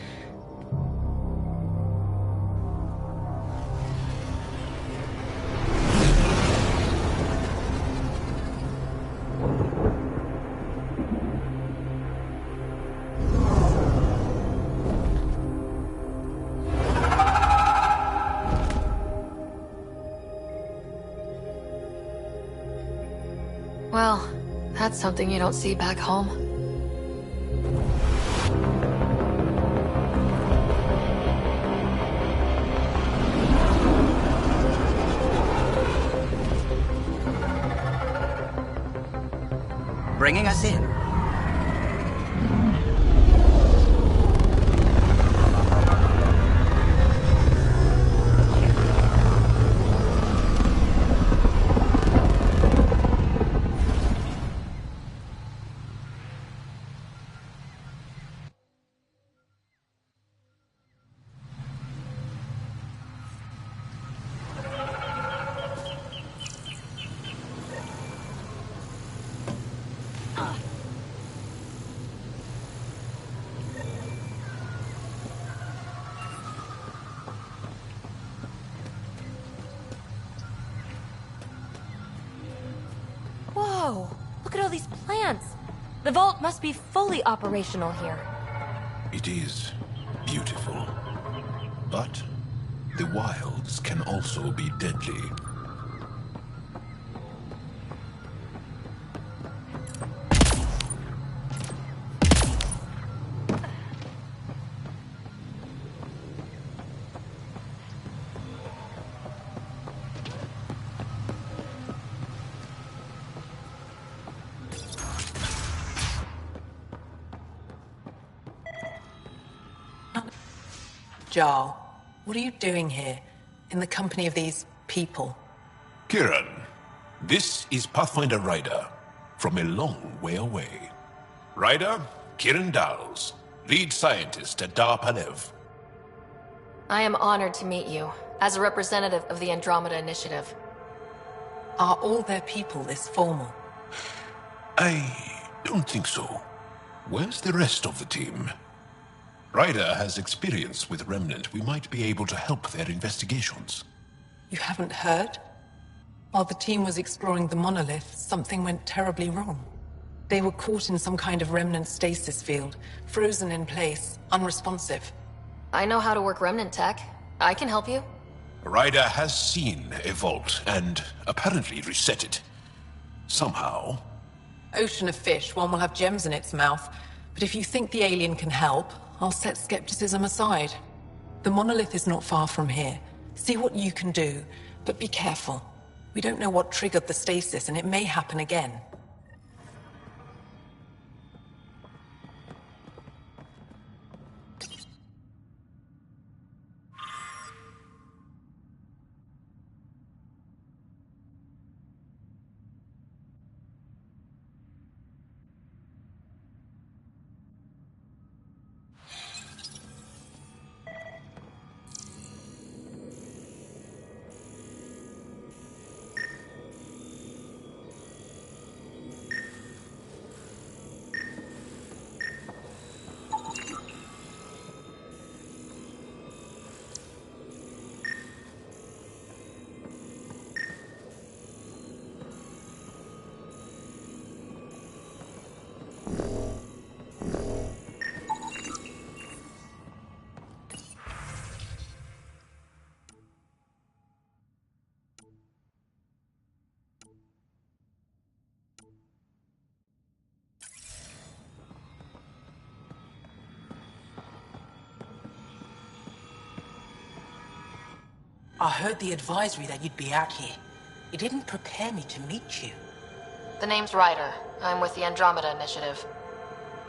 Well, that's something you don't see back home. Bringing us in. Whoa! Look at all these plants! The vault must be fully operational here. It is beautiful. But the wilds can also be deadly. Jarl, what are you doing here, in the company of these people? Kiran, this is Pathfinder Ryder, from a long way away. Ryder, Kiran Dals, lead scientist at Dar Palev. I am honored to meet you, as a representative of the Andromeda Initiative. Are all their people this formal? I don't think so. Where's the rest of the team? Ryder has experience with Remnant. We might be able to help their investigations. You haven't heard? While the team was exploring the monolith, something went terribly wrong. They were caught in some kind of Remnant stasis field, frozen in place, unresponsive. I know how to work Remnant tech. I can help you. Ryder has seen a vault, and apparently reset it. Somehow. Ocean of fish, one will have gems in its mouth. But if you think the alien can help, I'll set skepticism aside. The monolith is not far from here. See what you can do, but be careful. We don't know what triggered the stasis, and it may happen again. I heard the advisory that you'd be out here. It didn't prepare me to meet you. The name's Ryder. I'm with the Andromeda Initiative.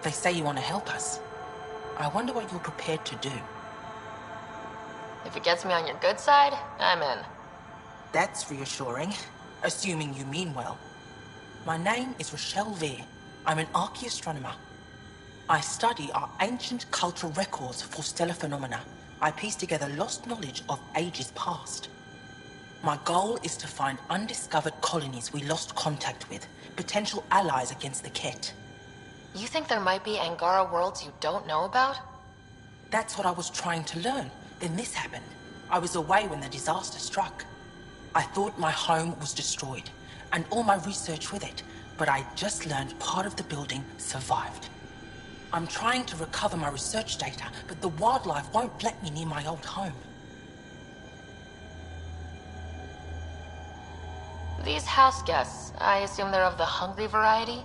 They say you want to help us. I wonder what you're prepared to do. If it gets me on your good side, I'm in. That's reassuring, assuming you mean well. My name is Rochelle Veer. I'm an archaeoastronomer. I study our ancient cultural records for stellar phenomena. I piece together lost knowledge of ages past. My goal is to find undiscovered colonies we lost contact with, potential allies against the Ket. You think there might be Angara worlds you don't know about? That's what I was trying to learn. Then this happened. I was away when the disaster struck. I thought my home was destroyed, and all my research with it, but I just learned part of the building survived. I'm trying to recover my research data, but the wildlife won't let me near my old home. These house guests, I assume they're of the hungry variety?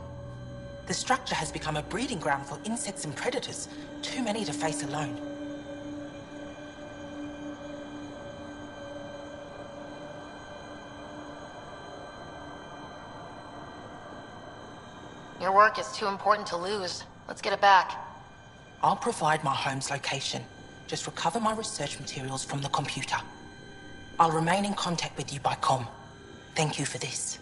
The structure has become a breeding ground for insects and predators, too many to face alone. Your work is too important to lose. Let's get it back. I'll provide my home's location. Just recover my research materials from the computer. I'll remain in contact with you by comm. Thank you for this.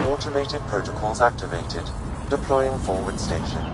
Automated protocols activated. Deploying forward station.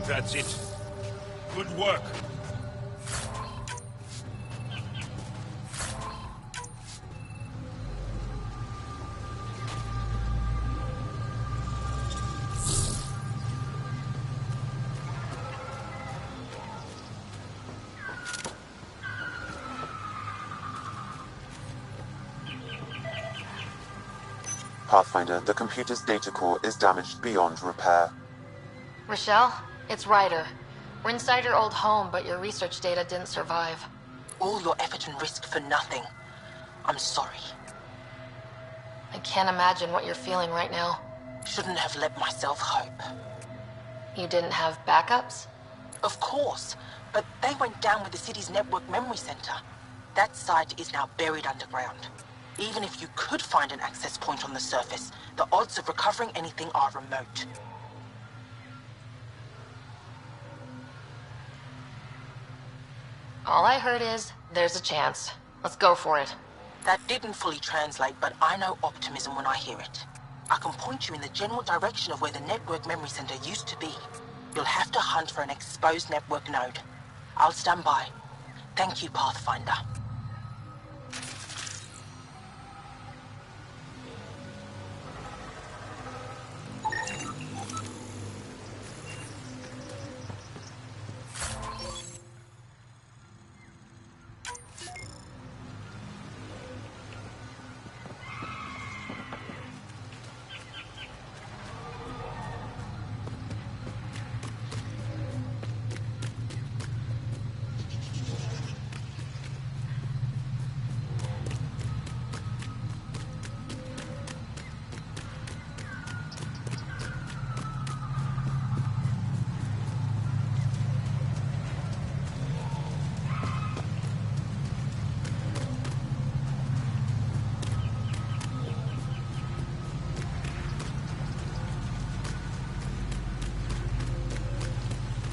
That's it. Good work. Pathfinder, the computer's data core is damaged beyond repair. Rochelle, it's Ryder. We're inside your old home, but your research data didn't survive. All your effort and risk for nothing. I'm sorry. I can't imagine what you're feeling right now. Shouldn't have let myself hope. You didn't have backups? Of course, but they went down with the city's network memory center. That site is now buried underground. Even if you could find an access point on the surface, the odds of recovering anything are remote. All I heard is, there's a chance. Let's go for it. That didn't fully translate, but I know optimism when I hear it. I can point you in the general direction of where the network memory center used to be. You'll have to hunt for an exposed network node. I'll stand by. Thank you, Pathfinder.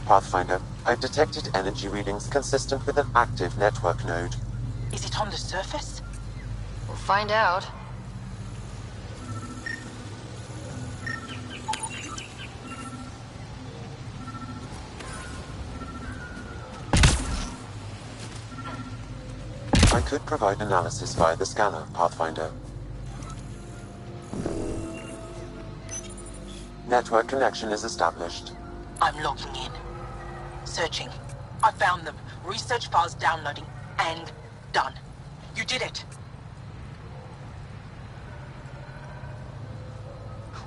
Pathfinder, I've detected energy readings consistent with an active network node. Is it on the surface? We'll find out. I could provide analysis via the scanner, Pathfinder. Network connection is established. I'm logging in. Searching. I found them. Research files downloading. And done. You did it.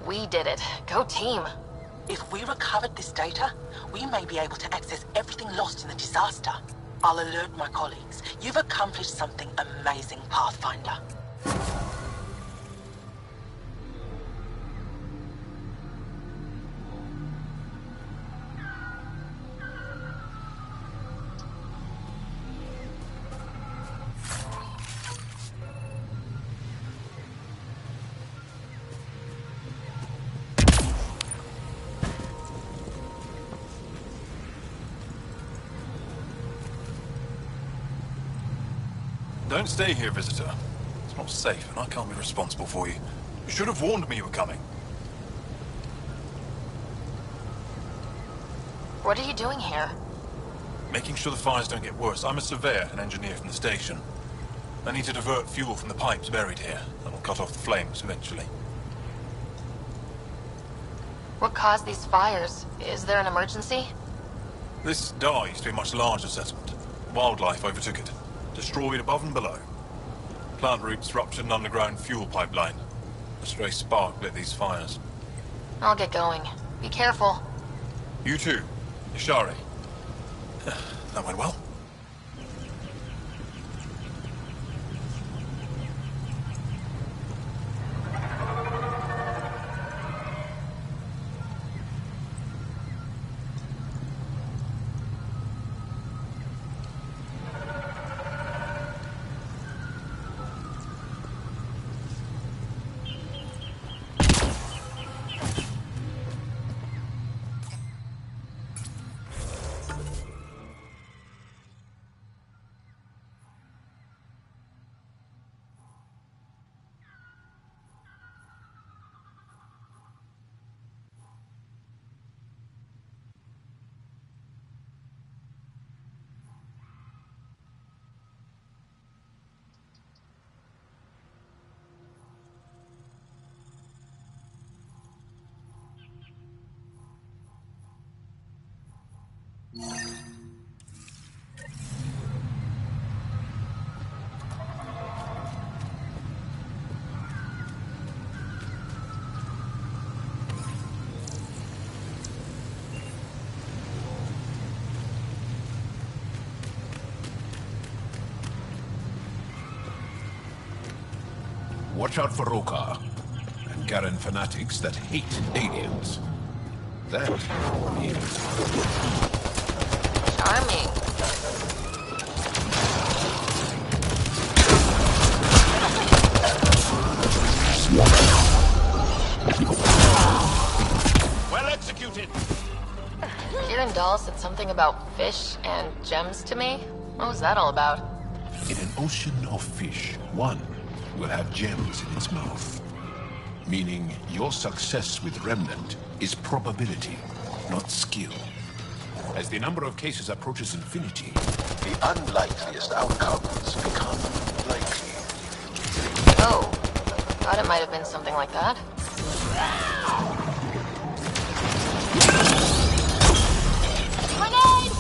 We did it. Go team. If we recovered this data, we may be able to access everything lost in the disaster. I'll alert my colleagues. You've accomplished something amazing, Pathfinder. Don't stay here, visitor. It's not safe, and I can't be responsible for you. You should have warned me you were coming. What are you doing here? Making sure the fires don't get worse. I'm a surveyor and engineer from the station. I need to divert fuel from the pipes buried here. That'll cut off the flames eventually. What caused these fires? Is there an emergency? This dye used to be a much larger settlement. Wildlife overtook it. Destroyed above and below. Plant roots ruptured an underground fuel pipeline. A stray spark lit these fires. I'll get going. Be careful. You too, Ishari. That went well. Watch out for Rokar and Garen fanatics that hate aliens. That is Charming. well executed. Kieran Dahl said something about fish and gems to me. What was that all about? In an ocean of fish, one will have gems in its mouth. Meaning your success with Remnant is probability, not skill. As the number of cases approaches infinity, the unlikeliest outcomes become likely. Oh, thought it might have been something like that. Grenade!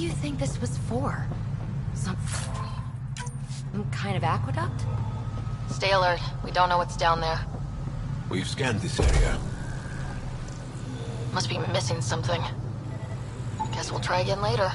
you think this was for? Some kind of aqueduct? Stay alert. We don't know what's down there. We've scanned this area. Must be missing something. Guess we'll try again later.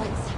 silence.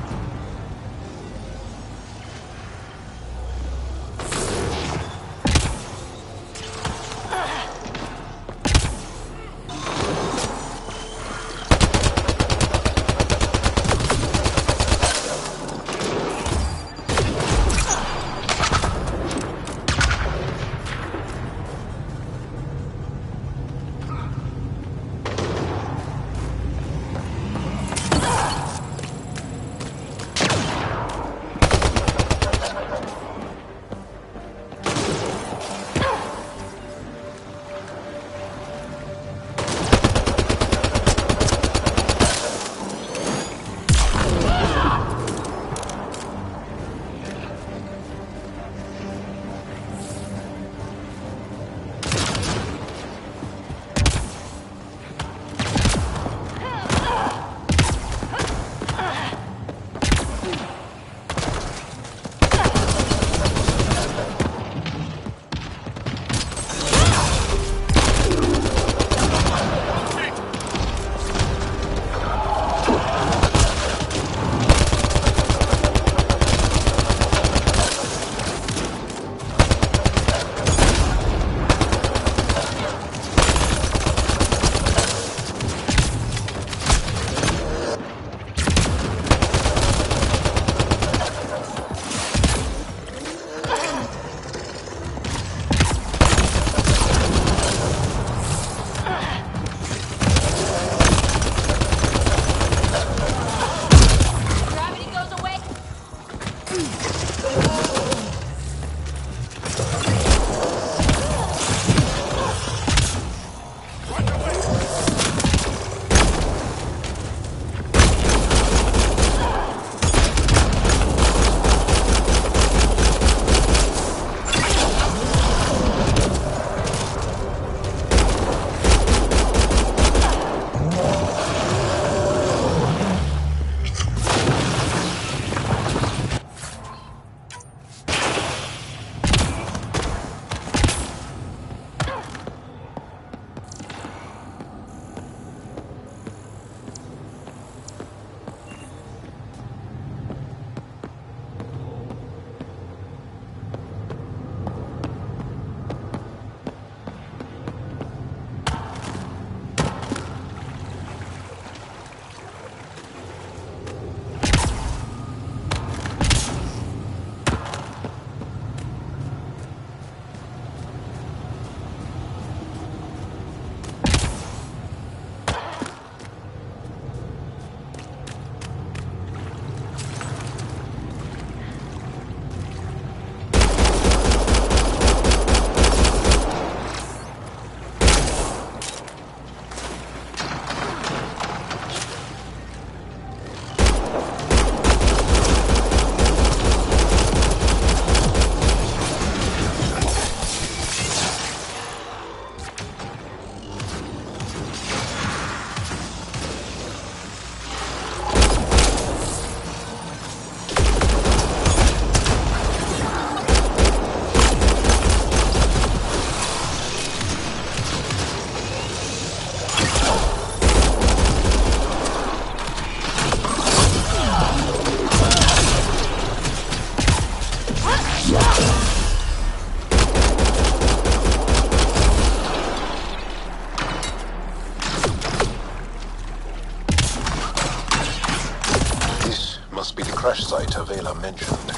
crash site Avela mentioned.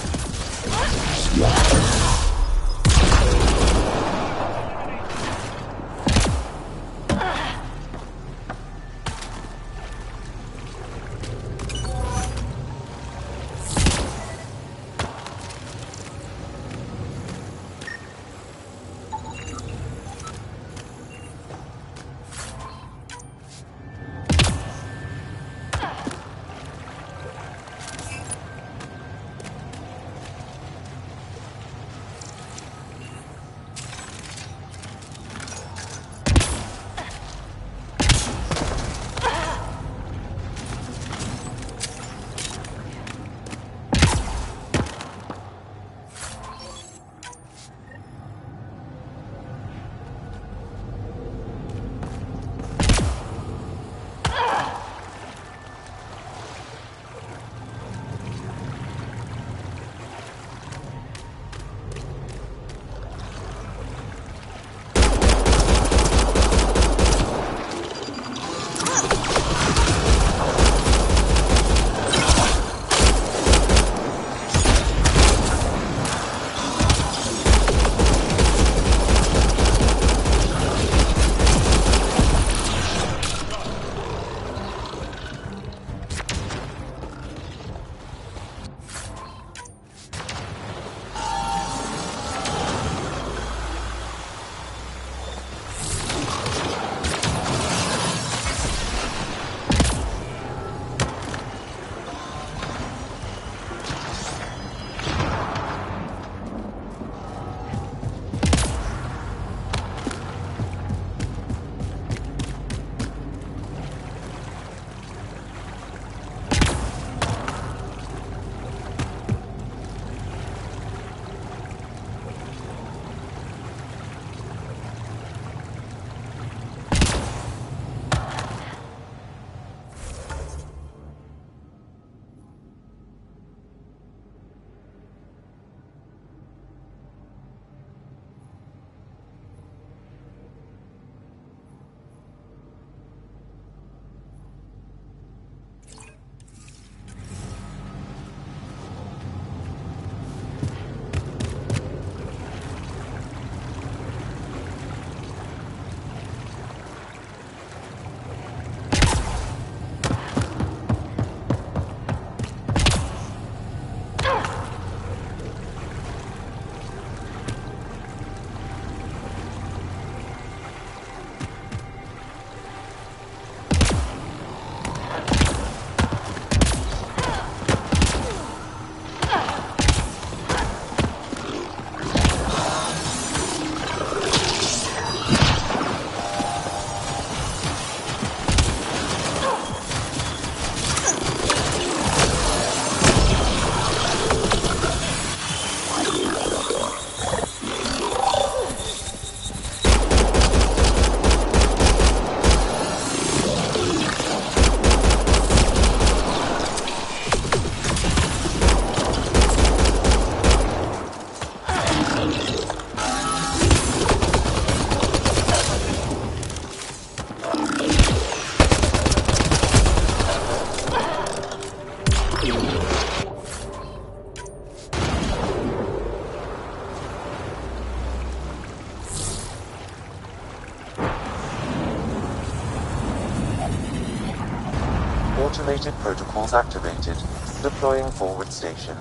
Automated protocols activated. Deploying forward station.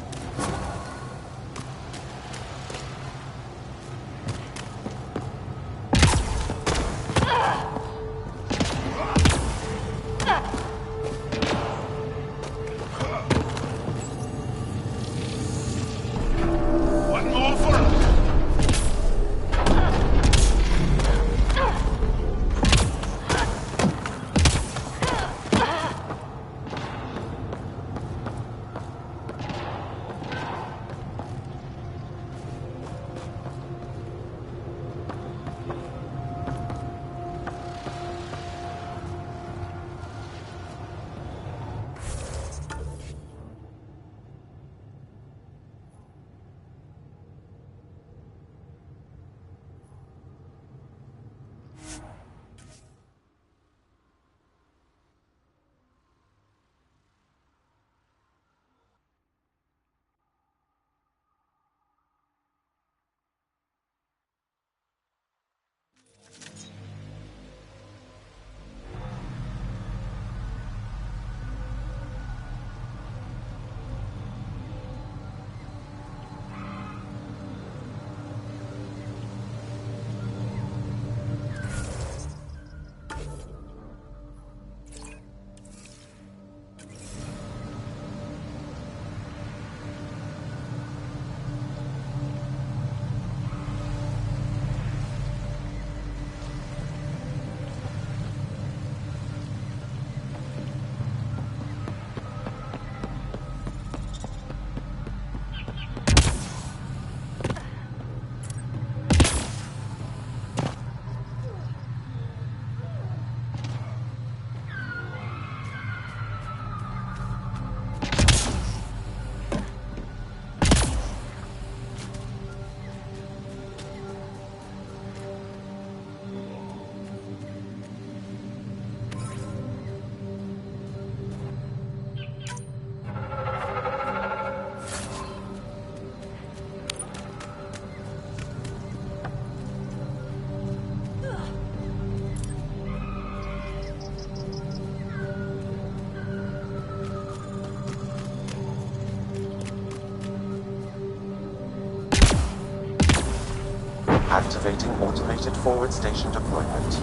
Activating automated forward station deployment.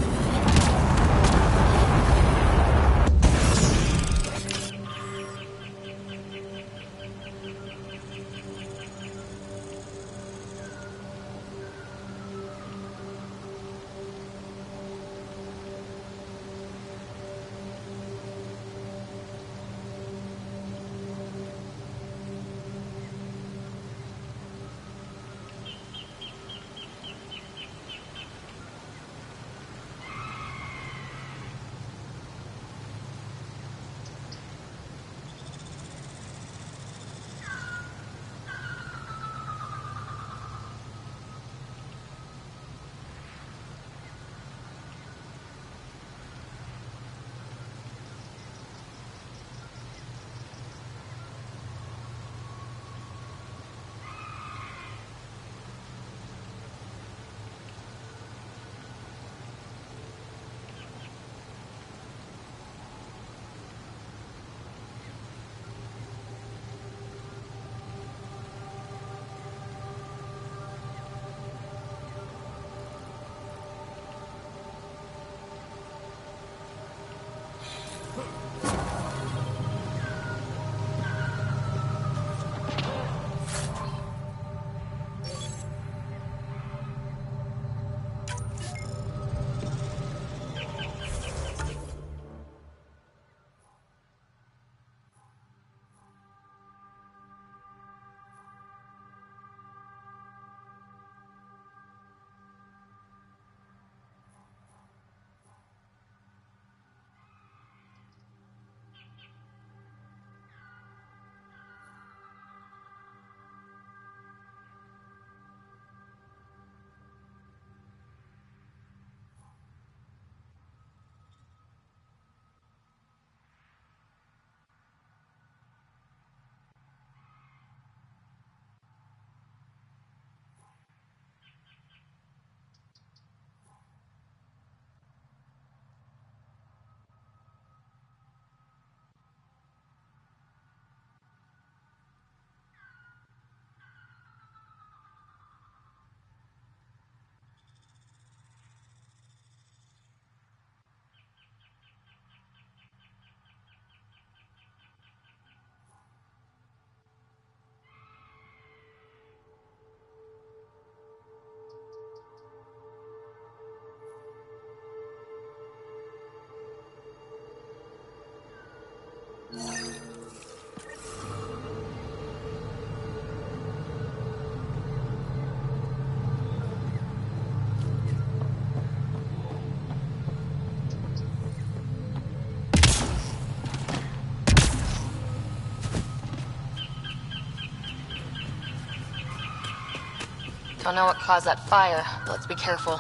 Don't know what caused that fire, but let's be careful.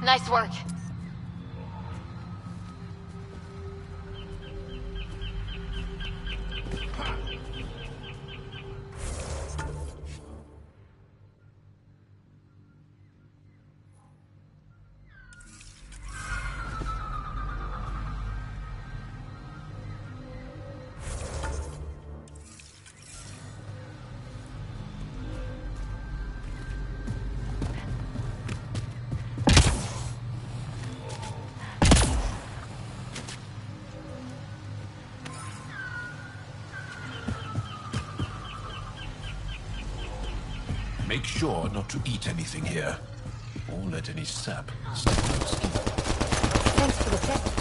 Nice work. Make sure not to eat anything here, or let any sap stick to your skin. Thanks for the tip.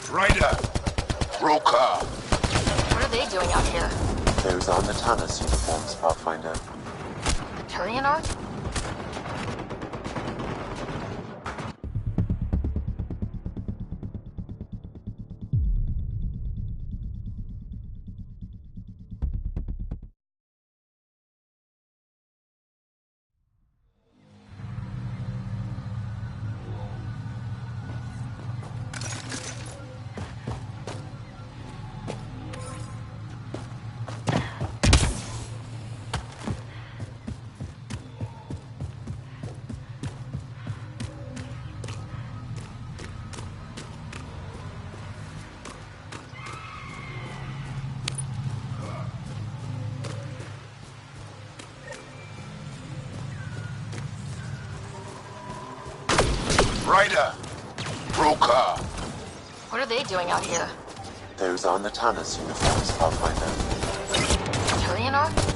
Strider! Broker! What are they doing out here? Those are Natana's uniforms, Pathfinder. Turianar? Rider! Broker! What are they doing out here? Those are Natana's uniforms, Pathfinder. Turianar?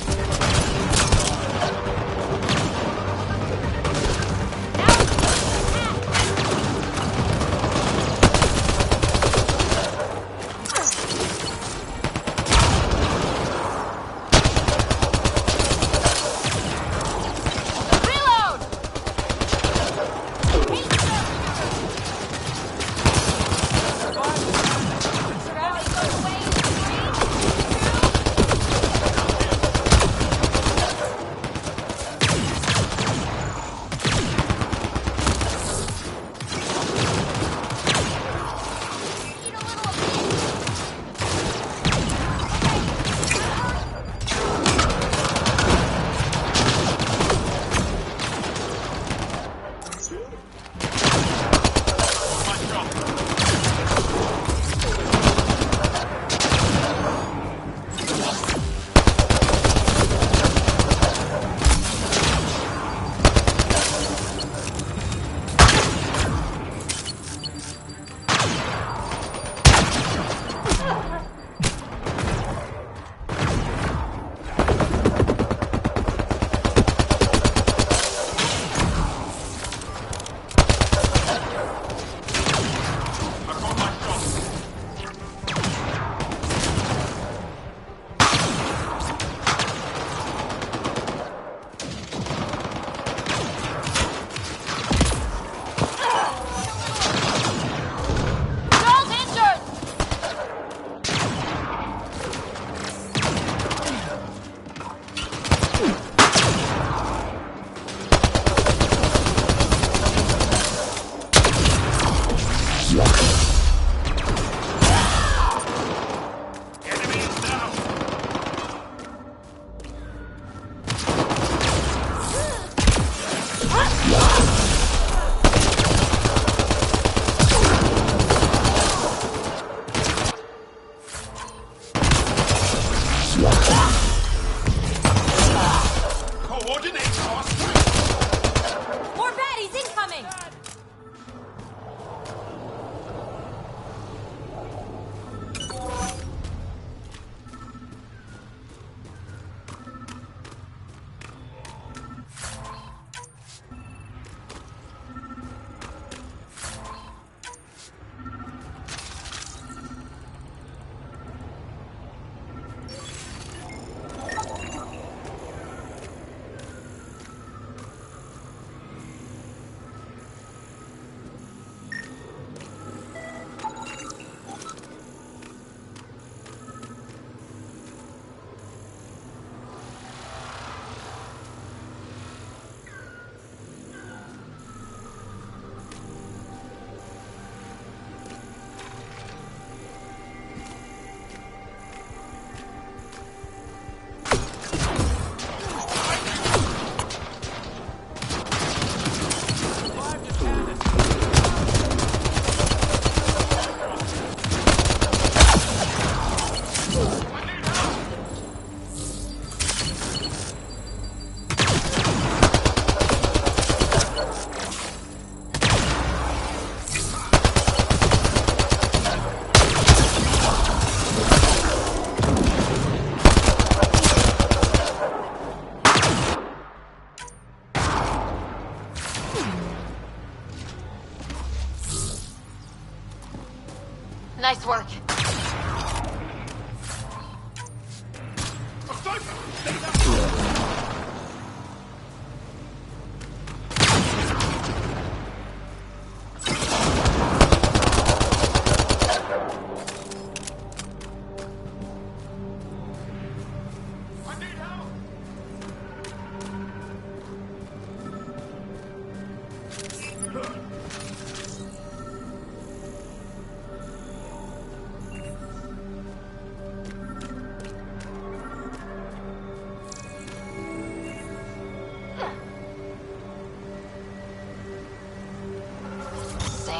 Nice work.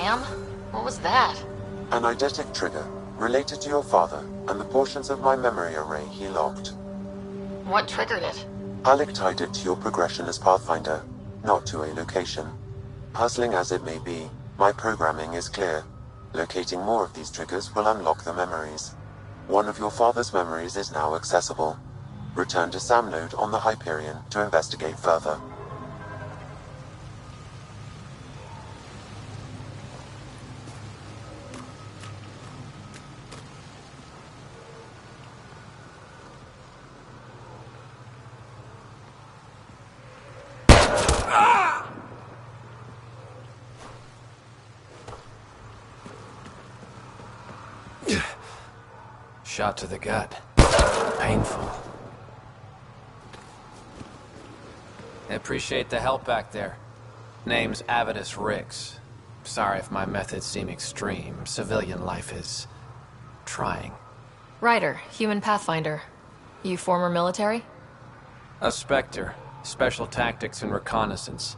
Sam? What was that? An eidetic trigger, related to your father, and the portions of my memory array he locked. What triggered it? Alec tied it to your progression as Pathfinder, not to a location. Puzzling as it may be, my programming is clear. Locating more of these triggers will unlock the memories. One of your father's memories is now accessible. Return to Sam Node on the Hyperion to investigate further. Shot to the gut. Painful. I appreciate the help back there. Name's Avidus Rix. Sorry if my methods seem extreme. Civilian life is trying. Ryder, human pathfinder. You former military? A Spectre. Special tactics and reconnaissance.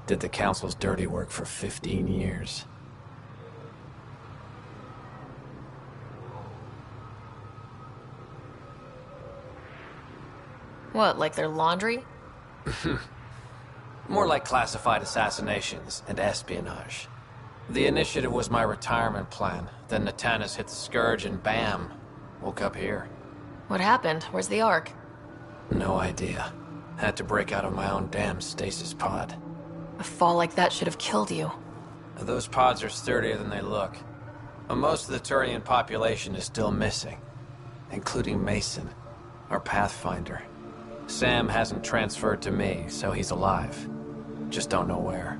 Did the Council's dirty work for 15 years. What, like their laundry? More like classified assassinations and espionage. The initiative was my retirement plan. Then Natanis hit the Scourge and bam, woke up here. What happened? Where's the Ark? No idea. Had to break out of my own damn stasis pod. A fall like that should have killed you. Those pods are sturdier than they look. But most of the Turian population is still missing, including Mason, our Pathfinder. Sam hasn't transferred to me, so he's alive. Just don't know where.